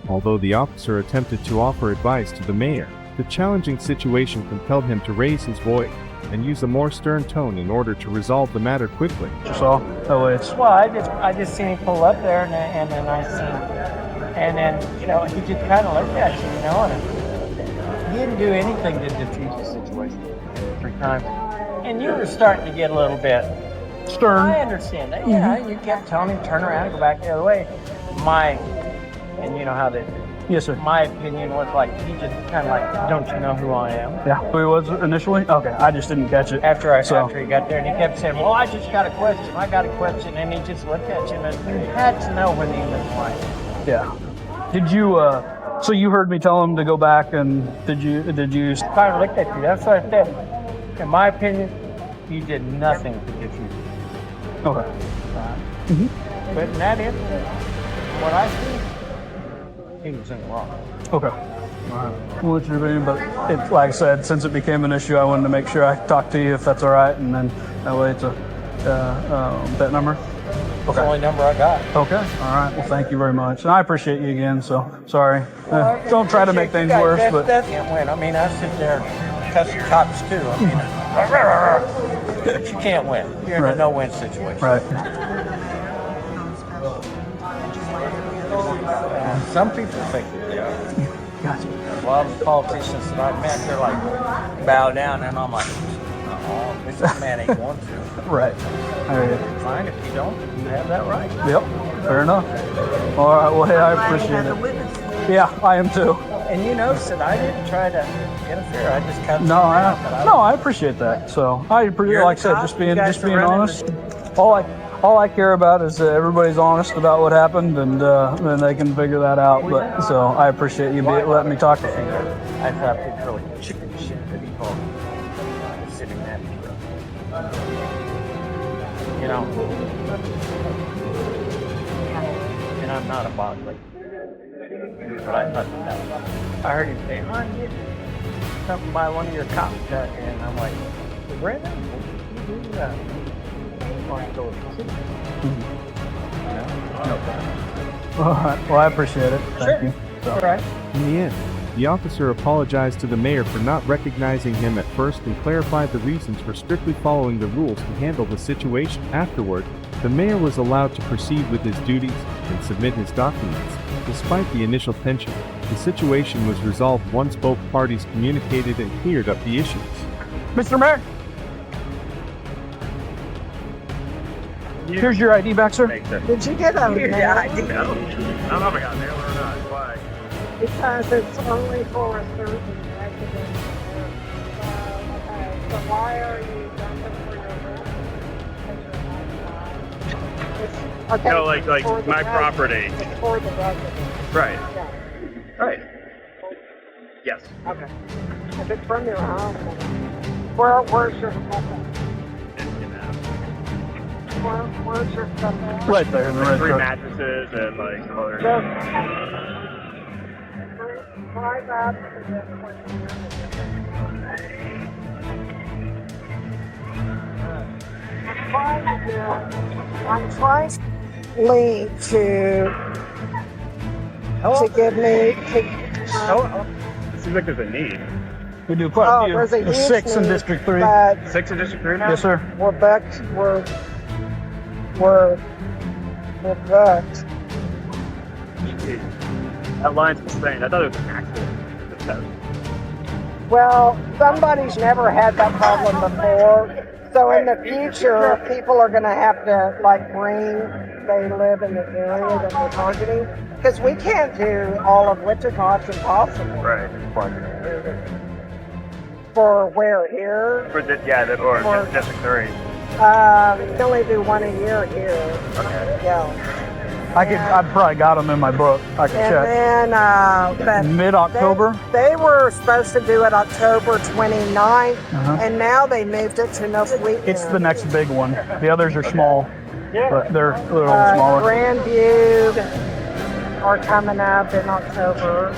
Although the officer attempted to offer advice to the mayor, the challenging situation compelled him to raise his voice and use a more stern tone in order to resolve the matter quickly. So, Well, I just seen him pull up there, and then I seen, and then he just kind of looked at you, and he didn't do anything to defuse the situation 3 times, and you were starting to get a little bit stern. I understand that. Yeah, you kept telling him turn around and go back the other way. And you know how that. Yes, sir. My opinion was like he just kind of like, don't you know who I am? Yeah. Who he was initially? Okay, I just didn't catch it. After he got there, and he kept saying, "Well, I just got a question. I got a question," and he just looked at you, and you had to know when he was lying. Yeah. Did you? So you heard me tell him to go back, and did you? Kind of looked at you. That's what I said. In my opinion, you did nothing to defuse. Okay. But in that instance, what I see, he was in the wrong. Okay. Alright. Well, it's your opinion, but it, like I said, since it became an issue, I wanted to make sure I talked to you if that's all right, and then that way it's a that number. That's the only number I got. Okay. All right. Well, thank you very much, and I appreciate you again. So sorry. Don't try to make things worse, but that can't win. I mean, I sit there and cuss the cops too. I mean, but you can't win. You're in a no-win situation. Right. Some people think that they are. Gotcha. A lot of the politicians that I've met, they're like, bow down, and I'm like, oh, this man ain't going to. Right. I hear you. Fine, if you don't, you have that right. Yep. Fair enough. All right. Well, hey, I appreciate it. Yeah, I am too. And you notice that I didn't try to interfere. I just cut. I appreciate that. So I appreciate, like I said, just being honest. All I care about is everybody's honest about what happened, and then they can figure that out. But so I appreciate you letting me talk to you. I thought it was really chicken shit that he called sitting there. You know, and I'm not a boggler. But I thought that I heard him say, "Hon, get something by one of your cops out here," and I'm like, "Brandon, what did you do that?" All right. Well, I appreciate it. Thank you. So. All right. In the end, the officer apologized to the mayor for not recognizing him at first and clarified the reasons for strictly following the rules to handle the situation. Afterward, the mayor was allowed to proceed with his duties and submit his documents. Despite the initial tension, the situation was resolved once both parties communicated and cleared up the issues. Mr. Mayor, here's your ID back, sir. Did you get a mail? Yeah, I do. I don't know if I got mail or not. Why? Because it's only for a certain resident. Okay, so why are you dumping for your resident? Okay, No, like for the my resident. property. It's for the resident. Right. Yeah. Right. Yes. Okay. If it's from your home, where's your stuff at? Where's your stuff at? Right there in the red Three truck. mattresses and like some other. Try that. I'm trying Lee to give me. Seems like there's a need. We do quite a few. There's a There's huge 6 in need, District 3. but 6 in District 3 now? Yes, sir. We're booked. We're booked. That line's insane. I thought it was an accident. Well, somebody's never had that problem before. So in the future, people are going to have to they live in the area that we're targeting. Because we can't do all of Wichita. It's impossible. Right. For where here? For District 3. We only do one a year here. Okay. Yeah. I've probably got them in my book. I can check. And then Mid-October? They were supposed to do it October 29th, and now they moved it to next week. It's the next big one. The others are small, but they're a little smaller. Grandview are coming up in October.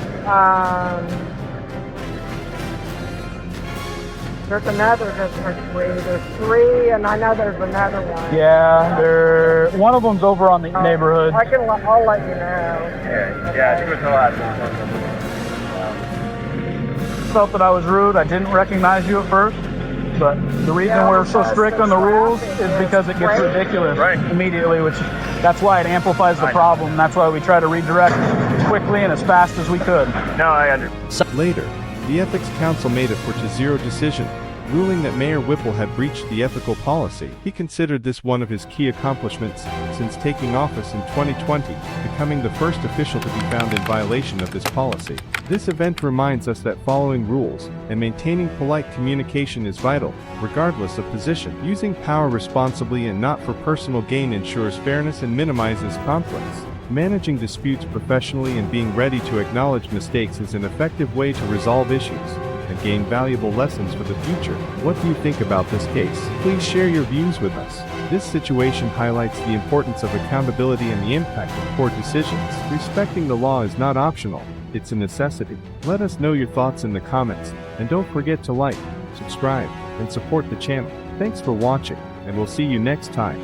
There's another District 3. There's 3, and I know there's another one. Yeah, one of them's over on the neighborhood. I'll let you know. Yeah, I think it was the last one. Felt that I was rude. I didn't recognize you at first, but the reason we're so strict on the rules is because it gets ridiculous immediately, that's why it amplifies the problem. That's why we try to redirect quickly and as fast as we could. No, I understand. Later, the Ethics Council made a 4-0 decision, ruling that Mayor Whipple had breached the ethical policy. He considered this one of his key accomplishments since taking office in 2020, becoming the first official to be found in violation of this policy. This event reminds us that following rules and maintaining polite communication is vital, regardless of position. Using power responsibly and not for personal gain ensures fairness and minimizes conflicts. Managing disputes professionally and being ready to acknowledge mistakes is an effective way to resolve issues and gain valuable lessons for the future. What do you think about this case? Please share your views with us. This situation highlights the importance of accountability and the impact of poor decisions. Respecting the law is not optional, it's a necessity. Let us know your thoughts in the comments, and don't forget to like, subscribe, and support the channel. Thanks for watching, and we'll see you next time.